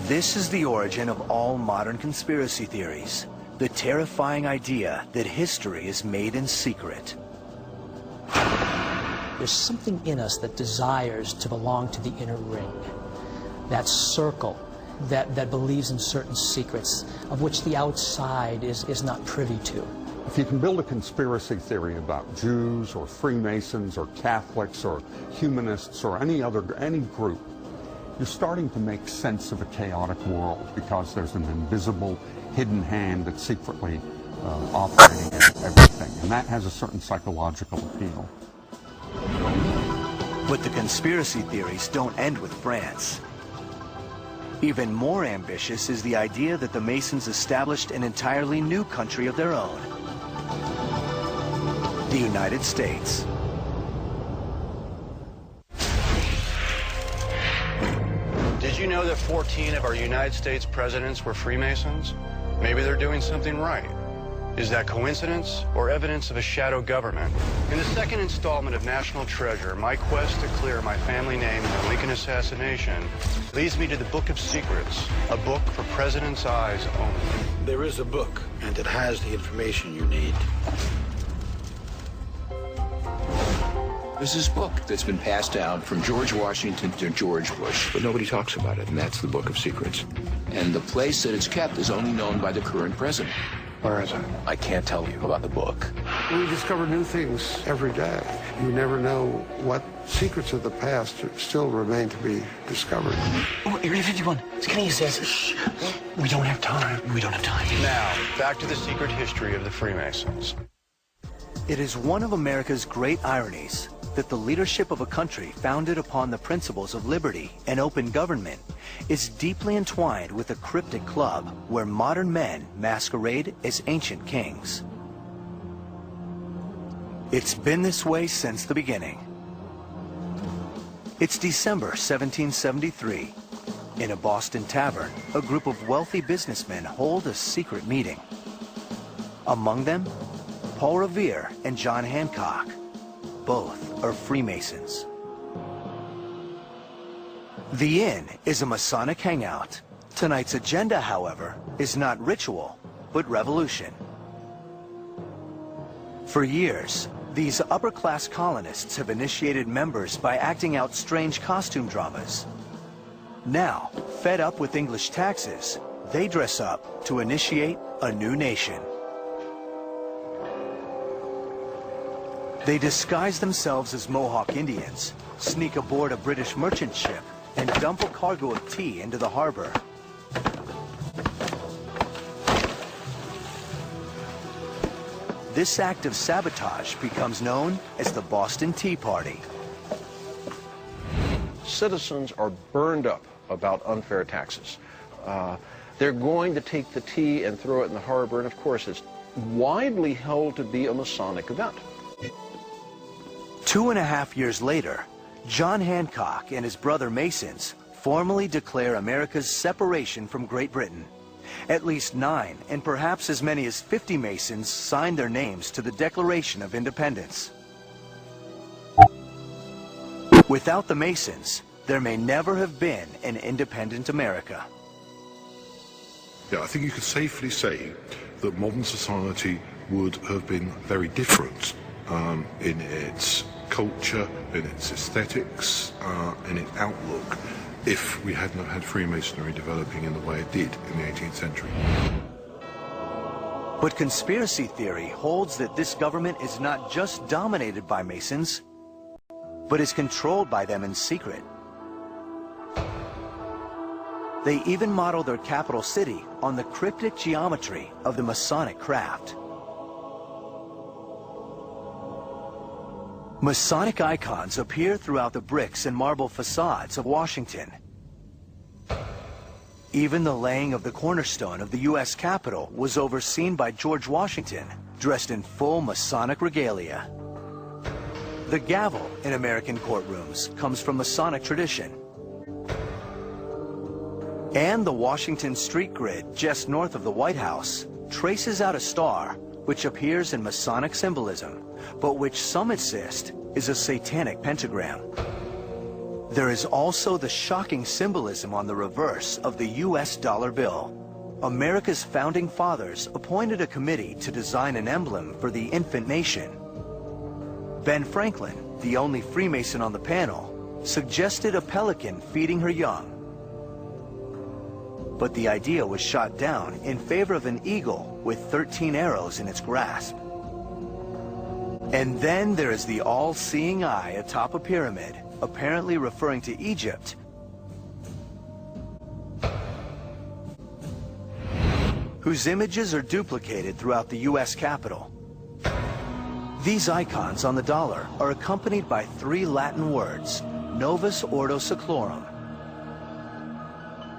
This is the origin of all modern conspiracy theories, the terrifying idea that history is made in secret. There's something in us that desires to belong to the inner ring, that circle that believes in certain secrets of which the outside is not privy to. If you can build a conspiracy theory about Jews or Freemasons or Catholics or humanists or any group, you're starting to make sense of a chaotic world because there's an invisible, hidden hand that's secretly operating in everything, and that has a certain psychological appeal. But the conspiracy theories don't end with France. Even more ambitious is the idea that the Masons established an entirely new country of their own, the United States. Did you know that 14 of our United States presidents were Freemasons? Maybe they're doing something right. Is that coincidence or evidence of a shadow government? In the second installment of National Treasure, my quest to clear my family name in the Lincoln assassination leads me to the Book of Secrets, a book for presidents' eyes only. There is a book, and it has the information you need. There's this book that's been passed down from George Washington to George Bush, but nobody talks about it, and that's the Book of Secrets. And the place that it's kept is only known by the current president. Where is it? I can't tell you about the book. We discover new things every day. You never know what secrets of the past still remain to be discovered. Oh, Area 51. It's getting assassin. Shh. We don't have time. We don't have time. Now, back to the secret history of the Freemasons. It is one of America's great ironies that the leadership of a country founded upon the principles of liberty and open government is deeply entwined with a cryptic club where modern men masquerade as ancient kings. It's been this way since the beginning. It's December 1773. In a Boston tavern, a group of wealthy businessmen hold a secret meeting. Among them, Paul Revere and John Hancock. Both are Freemasons. The Inn is a Masonic hangout. Tonight's agenda, however, is not ritual, but revolution. For years, these upper-class colonists have initiated members by acting out strange costume dramas. Now, fed up with English taxes, they dress up to initiate a new nation. They disguise themselves as Mohawk Indians, sneak aboard a British merchant ship, and dump a cargo of tea into the harbor. This act of sabotage becomes known as the Boston Tea Party. Citizens are burned up about unfair taxes. They're going to take the tea and throw it in the harbor, and of course it's widely held to be a Masonic event. 2.5 years later, John Hancock and his brother Masons formally declare America's separation from Great Britain. At least 9 and perhaps as many as 50 Masons signed their names to the Declaration of Independence. Without the Masons, there may never have been an independent America. Yeah, I think you could safely say that modern society would have been very different in its culture, in its aesthetics, in its outlook, if we hadn't had Freemasonry developing in the way it did in the 18th century. But conspiracy theory holds that this government is not just dominated by Masons, but is controlled by them in secret. They even model their capital city on the cryptic geometry of the Masonic craft. Masonic icons appear throughout the bricks and marble facades of Washington. Even the laying of the cornerstone of the U.S. Capitol was overseen by George Washington, dressed in full Masonic regalia. The gavel in American courtrooms comes from Masonic tradition. And the Washington street grid just north of the White House traces out a star which appears in Masonic symbolism, but which some insist is a satanic pentagram. There is also the shocking symbolism on the reverse of the U.S. dollar bill. America's founding fathers appointed a committee to design an emblem for the infant nation. Ben Franklin, the only Freemason on the panel, suggested a pelican feeding her young. But the idea was shot down in favor of an eagle with 13 arrows in its grasp. And then there is the all-seeing eye atop a pyramid, apparently referring to Egypt, whose images are duplicated throughout the U.S. Capitol. These icons on the dollar are accompanied by 3 Latin words, Novus Ordo Seclorum,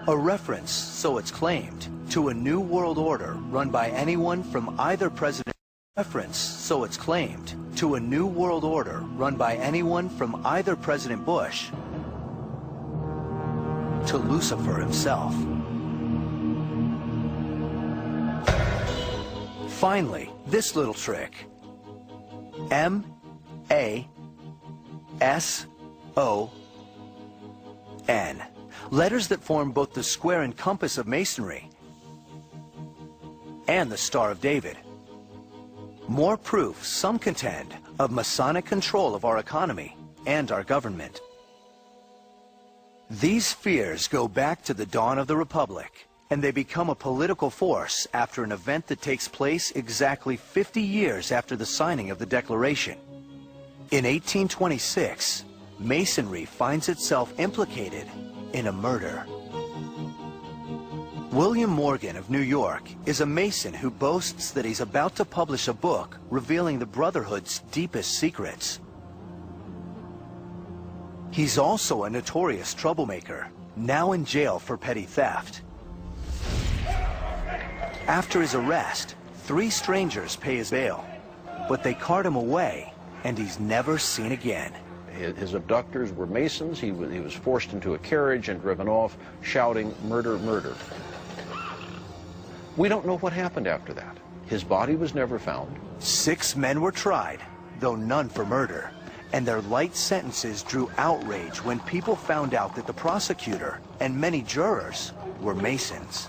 a reference, so it's claimed, to a new world order run by anyone from either President Bush to Lucifer himself. Finally, this little trick. M-A-S-O-N. Letters that form both the square and compass of Masonry and the Star of David. More proof, some contend, of Masonic control of our economy and our government. These fears go back to the dawn of the Republic, and they become a political force after an event that takes place exactly 50 years after the signing of the Declaration. In 1826, Masonry finds itself implicated in a murder. William Morgan of New York is a Mason who boasts that he's about to publish a book revealing the Brotherhood's deepest secrets. He's also a notorious troublemaker, now in jail for petty theft. After his arrest, 3 strangers pay his bail, but they cart him away, and he's never seen again. His abductors were Masons. He was forced into a carriage and driven off, shouting, "Murder, murder." We don't know what happened after that. His body was never found. 6 men were tried, though none for murder, and their light sentences drew outrage when people found out that the prosecutor and many jurors were Masons.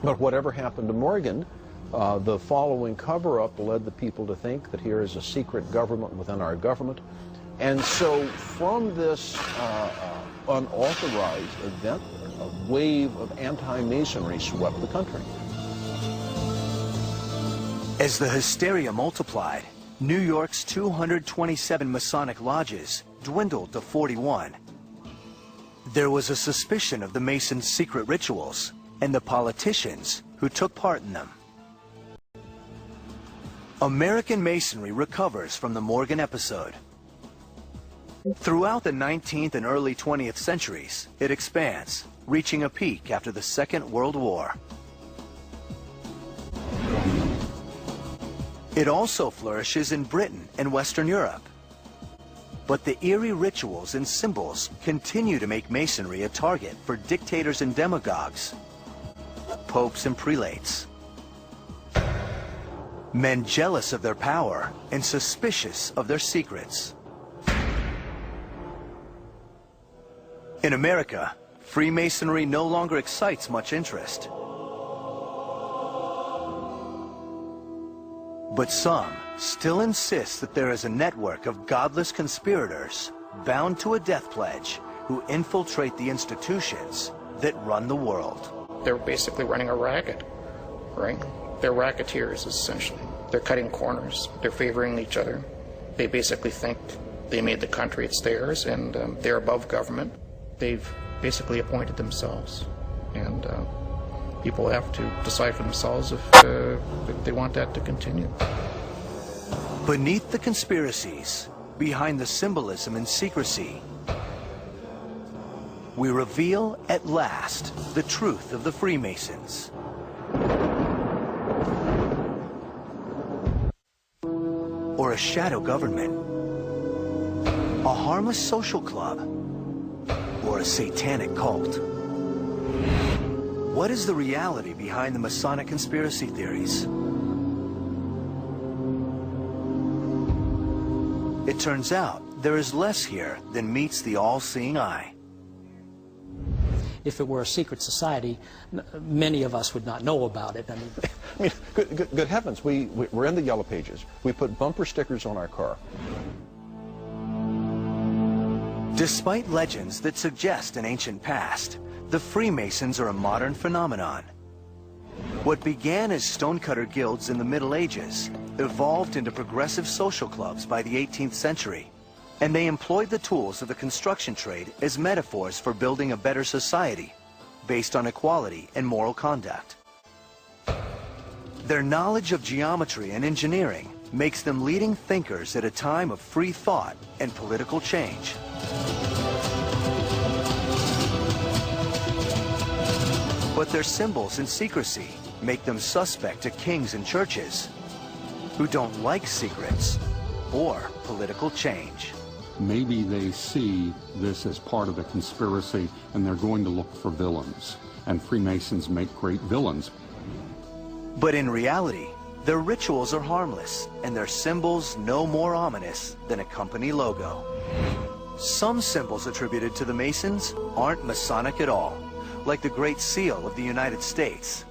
But whatever happened to Morgan, the following cover-up led the people to think that here is a secret government within our government. And so from this unauthorized event, a wave of anti-Masonry swept the country. As the hysteria multiplied, New York's 227 Masonic lodges dwindled to 41. There was a suspicion of the Masons' secret rituals and the politicians who took part in them. American Masonry recovers from the Morgan episode. Throughout the 19th and early 20th centuries, it expands, reaching a peak after the Second World War. It also flourishes in Britain and Western Europe. But the eerie rituals and symbols continue to make Masonry a target for dictators and demagogues, popes and prelates, men jealous of their power and suspicious of their secrets. In America, Freemasonry no longer excites much interest. But some still insist that there is a network of godless conspirators bound to a death pledge who infiltrate the institutions that run the world. They're basically running a racket, right? They're racketeers, essentially. They're cutting corners. They're favoring each other. They basically think they made the country, it's theirs, and they're above government. They've basically appointed themselves, and people have to decide for themselves if they want that to continue. Beneath the conspiracies, behind the symbolism and secrecy, we reveal at last the truth of the Freemasons. Or a shadow government, a harmless social club, or a satanic cult. What is the reality behind the Masonic conspiracy theories? It turns out there is less here than meets the all-seeing eye. If it were a secret society, many of us would not know about it. I mean, good heavens, we're in the Yellow Pages. We put bumper stickers on our car. Despite legends that suggest an ancient past, the Freemasons are a modern phenomenon. What began as stonecutter guilds in the Middle Ages evolved into progressive social clubs by the 18th century, and they employed the tools of the construction trade as metaphors for building a better society based on equality and moral conduct. Their knowledge of geometry and engineering makes them leading thinkers at a time of free thought and political change. But their symbols and secrecy make them suspect to kings and churches who don't like secrets or political change. Maybe they see this as part of the conspiracy and they're going to look for villains. And Freemasons make great villains. But in reality, their rituals are harmless, and their symbols no more ominous than a company logo. Some symbols attributed to the Masons aren't Masonic at all, like the Great Seal of the United States.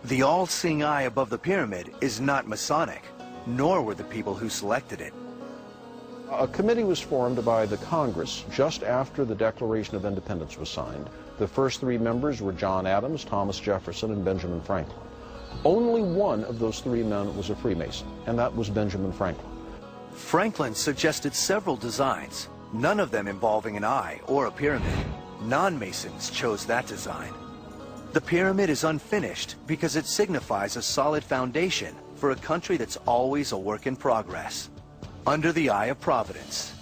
The all-seeing eye above the pyramid is not Masonic, nor were the people who selected it. A committee was formed by the Congress just after the Declaration of Independence was signed. The first three members were John Adams, Thomas Jefferson, and Benjamin Franklin. Only one of those three men was a Freemason, and that was Benjamin Franklin. Franklin suggested several designs, none of them involving an eye or a pyramid. Non-Masons chose that design. The pyramid is unfinished because it signifies a solid foundation for a country that's always a work in progress, under the eye of Providence.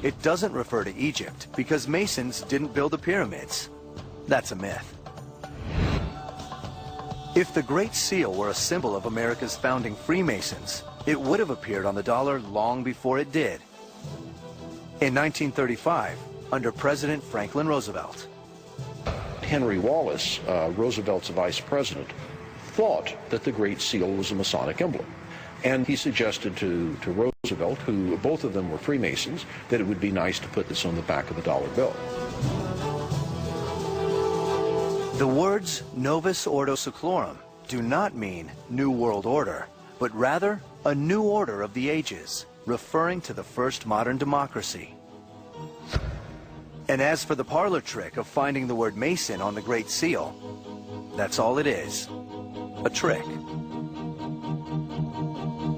It doesn't refer to Egypt because Masons didn't build the pyramids. That's a myth. If the Great Seal were a symbol of America's founding Freemasons, it would have appeared on the dollar long before it did. In 1935, under President Franklin Roosevelt. Henry Wallace, Roosevelt's vice president, thought that the Great Seal was a Masonic emblem. And he suggested to Roosevelt, who both of them were Freemasons, that it would be nice to put this on the back of a dollar bill. The words Novus Ordo Seclorum do not mean New World Order, but rather a new order of the ages, referring to the first modern democracy. And as for the parlor trick of finding the word Mason on the Great Seal, that's all it is, a trick.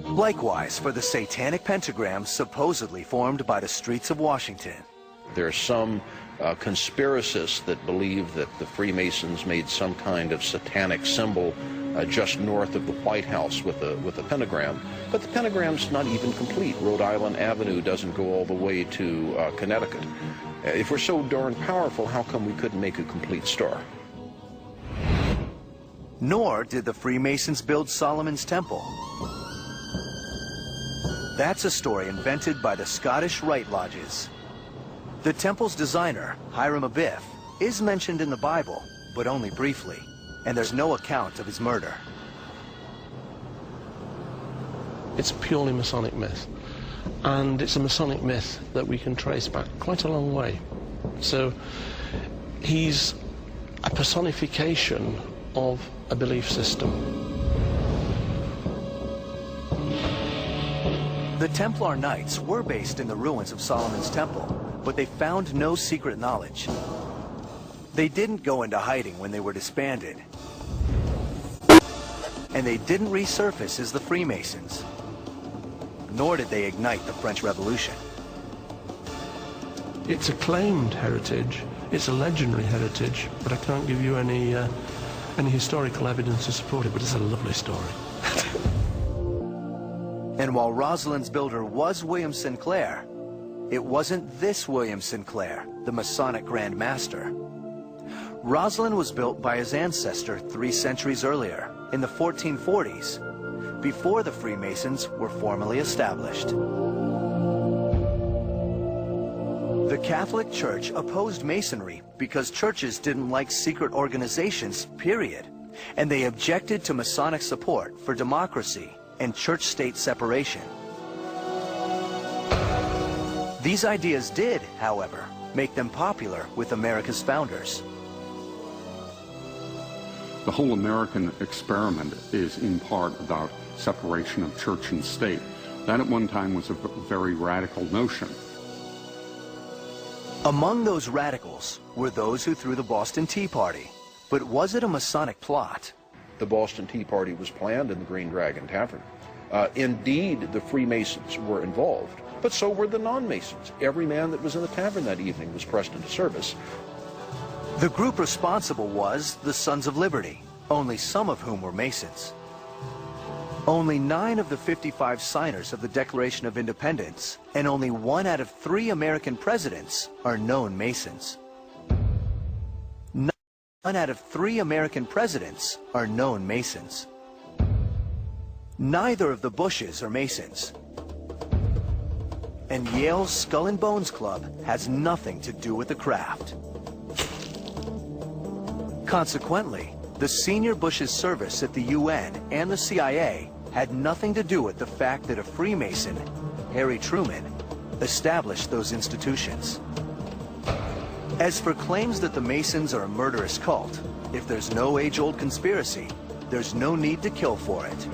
Likewise for the satanic pentagram supposedly formed by the streets of Washington. There are some conspiracists that believe that the Freemasons made some kind of satanic symbol just north of the White House with a pentagram. But the pentagram's not even complete. Rhode Island Avenue doesn't go all the way to Connecticut. If we're so darn powerful, how come we couldn't make a complete star? Nor did the Freemasons build Solomon's Temple. That's a story invented by the Scottish Rite Lodges. The temple's designer, Hiram Abiff, is mentioned in the Bible, but only briefly, and there's no account of his murder. It's a purely Masonic myth, and it's a Masonic myth that we can trace back quite a long way. So he's a personification of a belief system. The Templar Knights were based in the ruins of Solomon's Temple, but they found no secret knowledge. They didn't go into hiding when they were disbanded. And they didn't resurface as the Freemasons. Nor did they ignite the French Revolution. It's a claimed heritage, it's a legendary heritage, but I can't give you any historical evidence to support it, but it's a lovely story. And while Rosalind's builder was William Sinclair, it wasn't this William Sinclair, the Masonic Grand Master. Rosalind was built by his ancestor 3 centuries earlier, in the 1440s, before the Freemasons were formally established. The Catholic Church opposed Masonry because churches didn't like secret organizations, period, and they objected to Masonic support for democracy and church-state separation. These ideas did, however, make them popular with America's founders. The whole American experiment is in part about separation of church and state. That at one time was a very radical notion. Among those radicals were those who threw the Boston Tea Party. But was it a Masonic plot? The Boston Tea Party was planned in the Green Dragon Tavern. Indeed, the Freemasons were involved, but so were the non-Masons. Every man that was in the tavern that evening was pressed into service. The group responsible was the Sons of Liberty, only some of whom were Masons. Only 9 of the 55 signers of the Declaration of Independence, and only 1 out of 3 American presidents are known Masons. 9 out of 3 American presidents are known Masons. Neither of the Bushes are Masons. And Yale's Skull and Bones Club has nothing to do with the craft. Consequently, the senior Bush's service at the UN and the CIA had nothing to do with the fact that a Freemason, Harry Truman, established those institutions. As for claims that the Masons are a murderous cult, if there's no age-old conspiracy, there's no need to kill for it.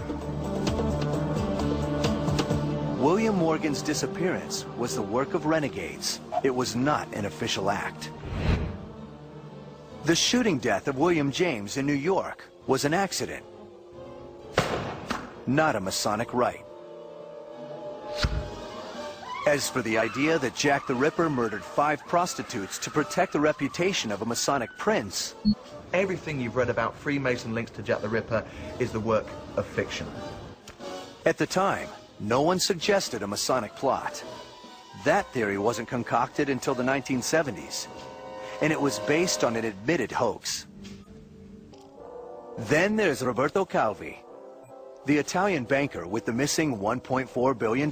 William Morgan's disappearance was the work of renegades. It was not an official act. The shooting death of William James in New York was an accident, not a Masonic rite. As for the idea that Jack the Ripper murdered 5 prostitutes to protect the reputation of a Masonic prince, everything you've read about Freemason links to Jack the Ripper is the work of fiction. At the time, no one suggested a Masonic plot. That theory wasn't concocted until the 1970s, and it was based on an admitted hoax. Then there's Roberto Calvi, the Italian banker with the missing $1.4 billion,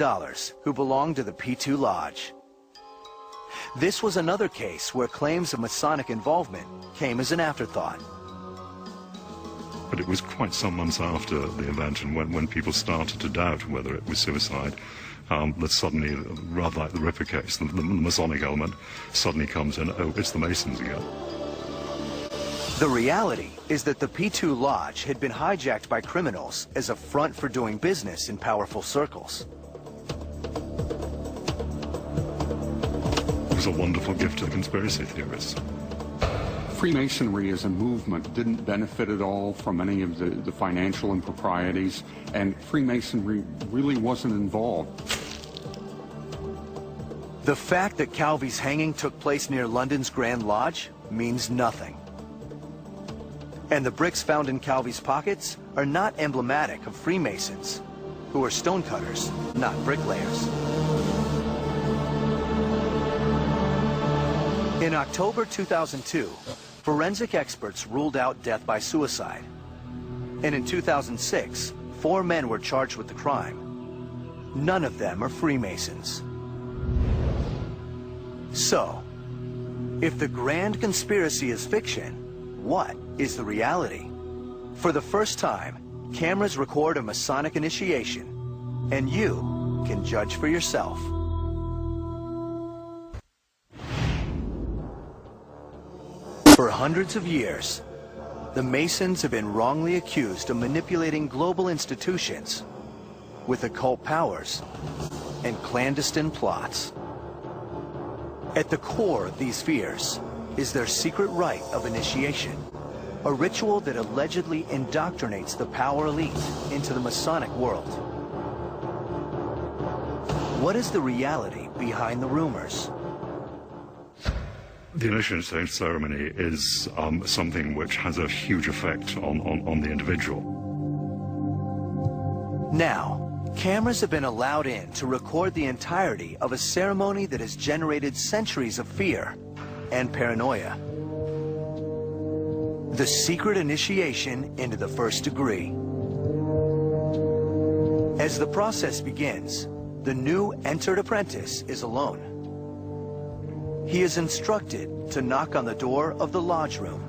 who belonged to the P2 Lodge. This was another case where claims of Masonic involvement came as an afterthought. But it was quite some months after the event, and when people started to doubt whether it was suicide, that suddenly, rather like the Ripper case, the Masonic element suddenly comes in, oh, it's the Masons again. The reality is that the P2 Lodge had been hijacked by criminals as a front for doing business in powerful circles. It was a wonderful gift to the conspiracy theorists. Freemasonry as a movement didn't benefit at all from any of the financial improprieties, and Freemasonry really wasn't involved. The fact that Calvi's hanging took place near London's Grand Lodge means nothing. And the bricks found in Calvi's pockets are not emblematic of Freemasons, who are stonecutters, not bricklayers. In October 2002, forensic experts ruled out death by suicide. And in 2006, 4 men were charged with the crime. None of them are Freemasons. So, if the grand conspiracy is fiction, what is the reality? For the first time, cameras record a Masonic initiation, and you can judge for yourself. For hundreds of years, the Masons have been wrongly accused of manipulating global institutions with occult powers and clandestine plots. At the core of these fears is their secret rite of initiation, a ritual that allegedly indoctrinates the power elite into the Masonic world. What is the reality behind the rumors? The initiation ceremony is something which has a huge effect on the individual. Now, cameras have been allowed in to record the entirety of a ceremony that has generated centuries of fear and paranoia. The secret initiation into the first degree. As the process begins, the new entered apprentice is alone. He is instructed to knock on the door of the lodge room.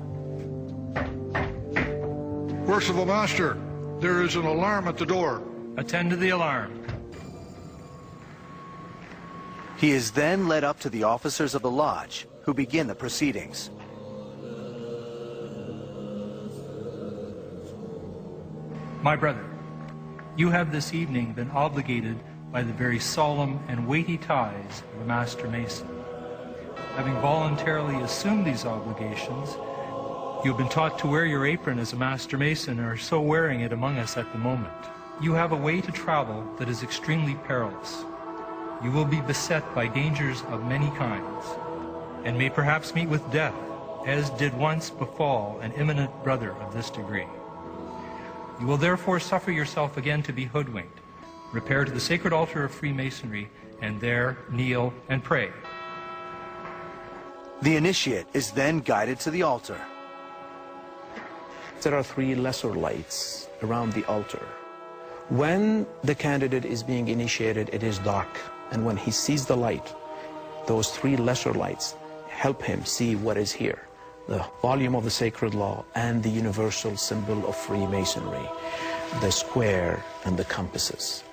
Worshipful Master, there is an alarm at the door. Attend to the alarm. He is then led up to the officers of the lodge, who begin the proceedings. My brother, you have this evening been obligated by the very solemn and weighty ties of a Master Mason. Having voluntarily assumed these obligations, you have been taught to wear your apron as a Master Mason and are so wearing it among us at the moment. You have a way to travel that is extremely perilous. You will be beset by dangers of many kinds, and may perhaps meet with death, as did once befall an eminent brother of this degree. You will therefore suffer yourself again to be hoodwinked. Repair to the sacred altar of Freemasonry, and there kneel and pray. The initiate is then guided to the altar. There are 3 lesser lights around the altar. When the candidate is being initiated, it is dark. And when he sees the light, those 3 lesser lights help him see what is here. the volume of the sacred law, and the universal symbol of Freemasonry, the square and the compasses.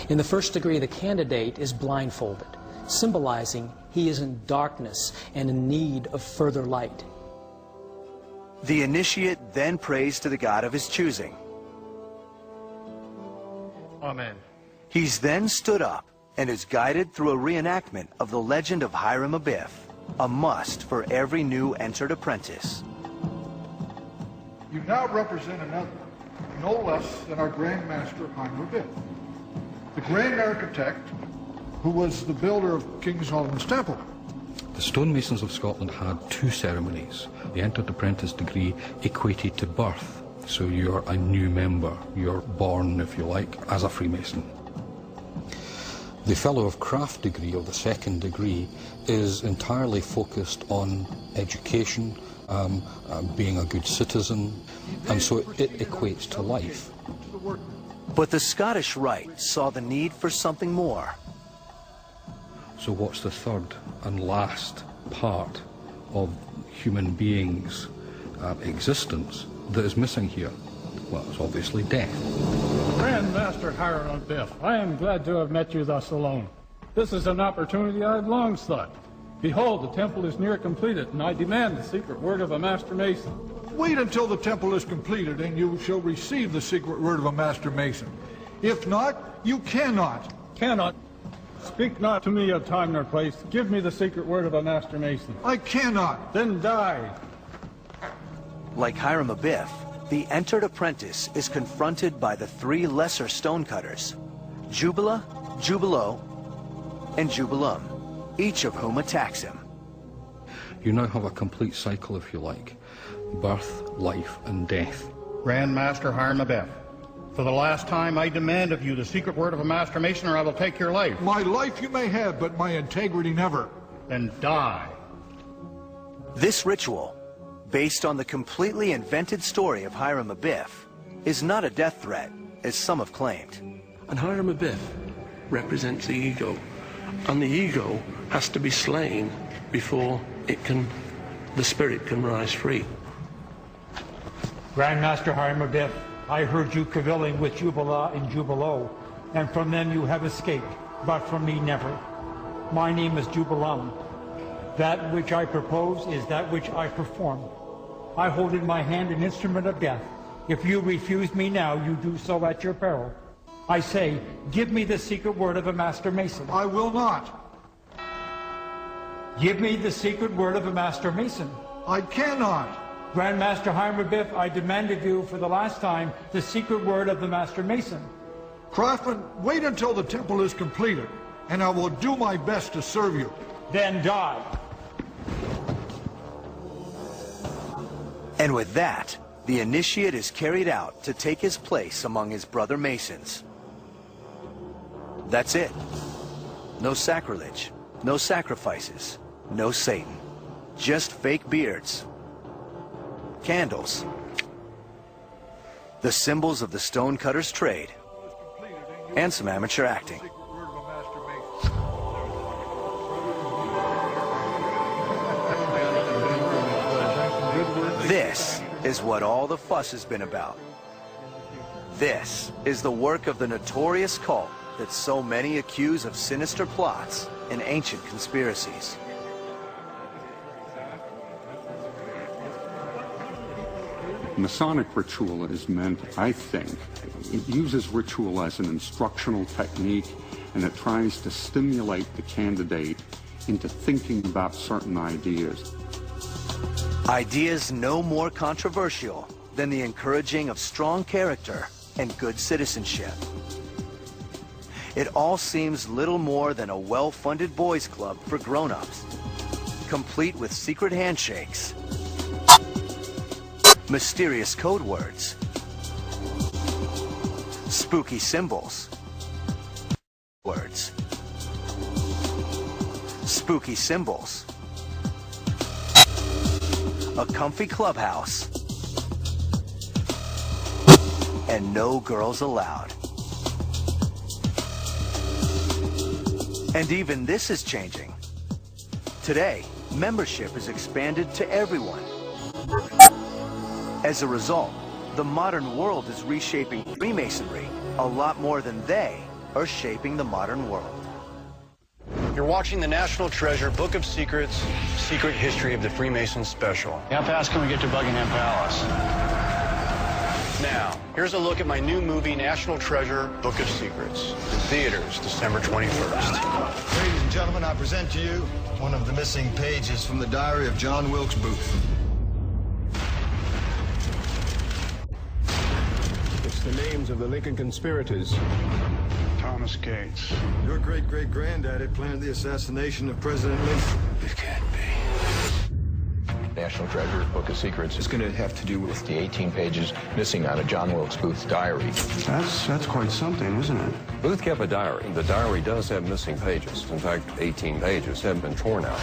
In the first degree, the candidate is blindfolded, symbolizing he is in darkness and in need of further light. The initiate then prays to the God of his choosing. Amen. He's then stood up and is guided through a reenactment of the legend of Hiram Abiff, a must for every new entered apprentice. You now represent another, no less than our Grand Master Hiram Abiff, the Grand Architect who was the builder of King Solomon's Temple. The stonemasons of Scotland had two ceremonies. The entered apprentice degree equated to birth, so you're a new member. You're born, if you like, as a Freemason. The Fellow of Craft degree, or the second degree, is entirely focused on education, being a good citizen, and so it equates to life. But the Scottish Rite saw the need for something more. So what's the third and last part of human beings' existence that is missing here? Well, it's obviously death. Grand Master Hiram Abiff, I am glad to have met you thus alone. This is an opportunity I have long sought. Behold, the temple is near completed, and I demand the secret word of a Master Mason. Wait until the temple is completed, and you shall receive the secret word of a Master Mason. If not, you cannot. Cannot. Speak not to me of time nor place. Give me the secret word of a Master Mason. I cannot. Then die. Like Hiram Abiff, the entered apprentice is confronted by the three lesser stonecutters, Jubila, Jubilo, and Jubilum, each of whom attacks him. You now have a complete cycle, if you like. Birth, life, and death. Grand Master Hiram Abiff, for the last time I demand of you the secret word of a Master Mason, or I will take your life. My life you may have, but my integrity never. Then die. This ritual, based on the completely invented story of Hiram Abiff, is not a death threat, as some have claimed. And Hiram Abiff represents the ego, and the ego has to be slain before the spirit can rise free. Grand Master Hiram Abiff, I heard you cavilling with Jubila and Jubilo, and from them you have escaped, but from me never. My name is Jubilum. That which I propose is that which I perform. I hold in my hand an instrument of death. If you refuse me now, you do so at your peril. I say, give me the secret word of a Master Mason. I will not. Give me the secret word of a Master Mason. I cannot. Grand Master Hiram Abiff, I demand of you for the last time the secret word of the Master Mason. Craftsman, wait until the temple is completed, and I will do my best to serve you. Then die. And with that, the initiate is carried out to take his place among his brother Masons. That's it. No sacrilege, no sacrifices, no Satan. Just fake beards, candles, the symbols of the stonecutter's trade, and some amateur acting. This is what all the fuss has been about. This is the work of the notorious cult that so many accuse of sinister plots and ancient conspiracies. Masonic ritual is meant, I think, it uses ritual as an instructional technique, and it tries to stimulate the candidate into thinking about certain ideas. Ideas no more controversial than the encouraging of strong character and good citizenship. It all seems little more than a well-funded boys' club for grown-ups, complete with secret handshakes, mysterious code words, spooky symbols, spooky symbols, a comfy clubhouse, and no girls allowed. And even this is changing. Today, membership is expanded to everyone. As a result, the modern world is reshaping Freemasonry a lot more than they are shaping the modern world. You're watching the National Treasure Book of Secrets, Secret History of the Freemasons special. How fast can we get to Buckingham Palace? Now, here's a look at my new movie, National Treasure Book of Secrets, in theaters December 21st. Ladies and gentlemen, I present to you one of the missing pages from the diary of John Wilkes Booth. It's the names of the Lincoln conspirators. Thomas Gates. Your great-great-granddaddy planned the assassination of President Lincoln. It can't be. National Treasure Book of Secrets is going to have to do with the 18 pages missing out of John Wilkes Booth's diary. That's quite something, isn't it? Booth kept a diary. The diary does have missing pages. In fact, 18 pages have been torn out.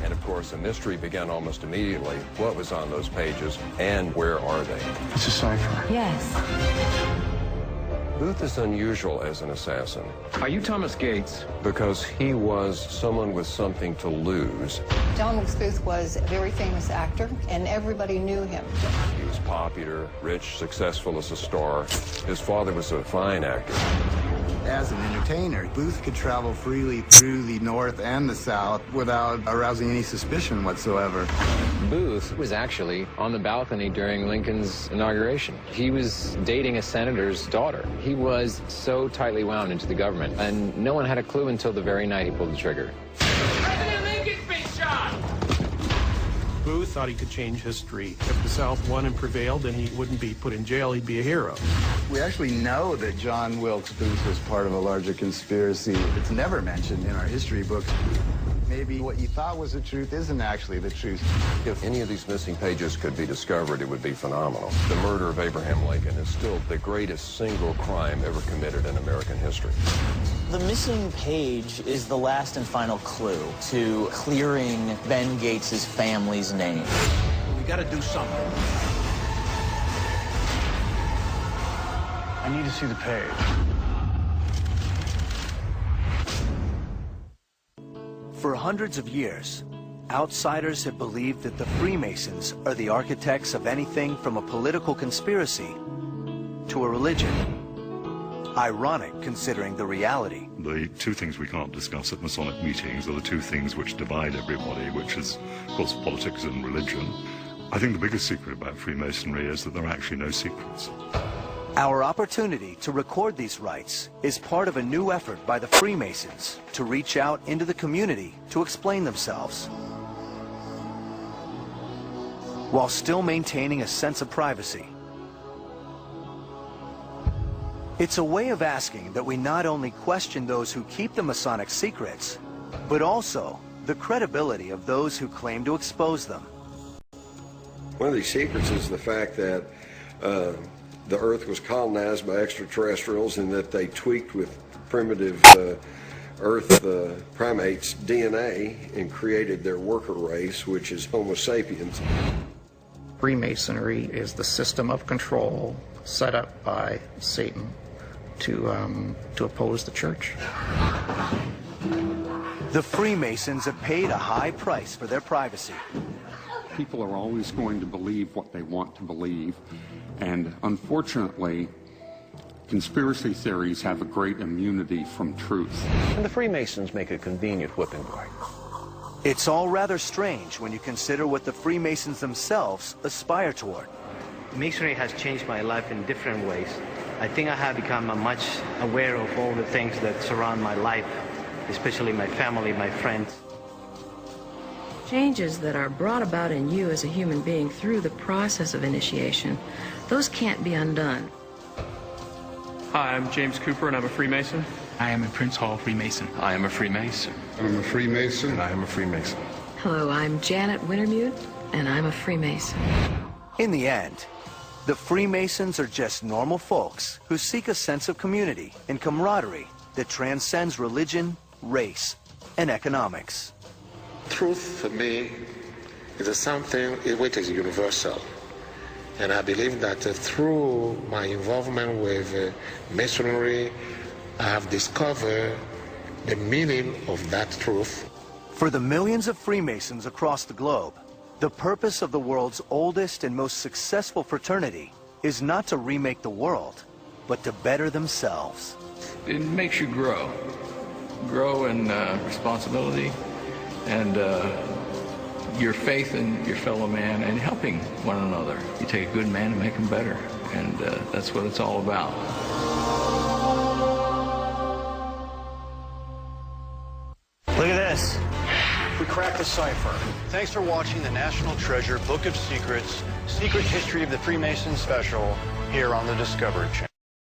And of course, the mystery began almost immediately. What was on those pages and where are they? It's a cipher. Yes. Booth is unusual as an assassin. Are you Thomas Gates? Because he was someone with something to lose. John Wilkes Booth was a very famous actor, and everybody knew him. He was popular, rich, successful as a star. His father was a fine actor. As an entertainer, Booth could travel freely through the North and the South without arousing any suspicion whatsoever. Booth was actually on the balcony during Lincoln's inauguration. He was dating a senator's daughter. He was so tightly wound into the government, and no one had a clue until the very night he pulled the trigger. President Lincoln's been shot! Booth thought he could change history. If the South won and prevailed, then he wouldn't be put in jail, he'd be a hero. We actually know that John Wilkes Booth was part of a larger conspiracy. It's never mentioned in our history books. Maybe what you thought was the truth isn't actually the truth. If any of these missing pages could be discovered, it would be phenomenal. The murder of Abraham Lincoln is still the greatest single crime ever committed in American history. The missing page is the last and final clue to clearing Ben Gates' family's name. We gotta do something. I need to see the page. For hundreds of years, outsiders have believed that the Freemasons are the architects of anything from a political conspiracy to a religion. Ironic considering the reality. The two things we can't discuss at Masonic meetings are the two things which divide everybody, which is, of course, politics and religion. I think the biggest secret about Freemasonry is that there are actually no secrets. Our opportunity to record these rites is part of a new effort by the Freemasons to reach out into the community to explain themselves, while still maintaining a sense of privacy. It's a way of asking that we not only question those who keep the Masonic secrets, but also the credibility of those who claim to expose them. One of these secrets is the fact that the Earth was colonized by extraterrestrials and that they tweaked with primitive Earth primates' DNA and created their worker race, which is Homo sapiens. Freemasonry is the system of control set up by Satan to oppose the church. The Freemasons have paid a high price for their privacy. People are always going to believe what they want to believe, and unfortunately, conspiracy theories have a great immunity from truth. And the Freemasons make a convenient whipping boy. It's all rather strange when you consider what the Freemasons themselves aspire toward. Masonry has changed my life in different ways. I think I have become much aware of all the things that surround my life, especially my family, my friends. Changes that are brought about in you as a human being through the process of initiation, those can't be undone. Hi, I'm James Cooper, and I'm a Freemason. I am a Prince Hall Freemason. I am a Freemason. I'm a Freemason. And I am a Freemason. Hello, I'm Janet Wintermute, and I'm a Freemason. In the end, the Freemasons are just normal folks who seek a sense of community and camaraderie that transcends religion, race, and economics. Truth, for me, is something which is universal. And I believe that through my involvement with Masonry, I have discovered the meaning of that truth. For the millions of Freemasons across the globe, the purpose of the world's oldest and most successful fraternity is not to remake the world, but to better themselves. It makes you grow. Grow in responsibility and your faith in your fellow man and helping one another. You take a good man and make him better, and that's what it's all about. Look at this. We cracked the cipher. Thanks for watching the National Treasure Book of Secrets, Secret History of the Freemasons special here on the Discovery Channel.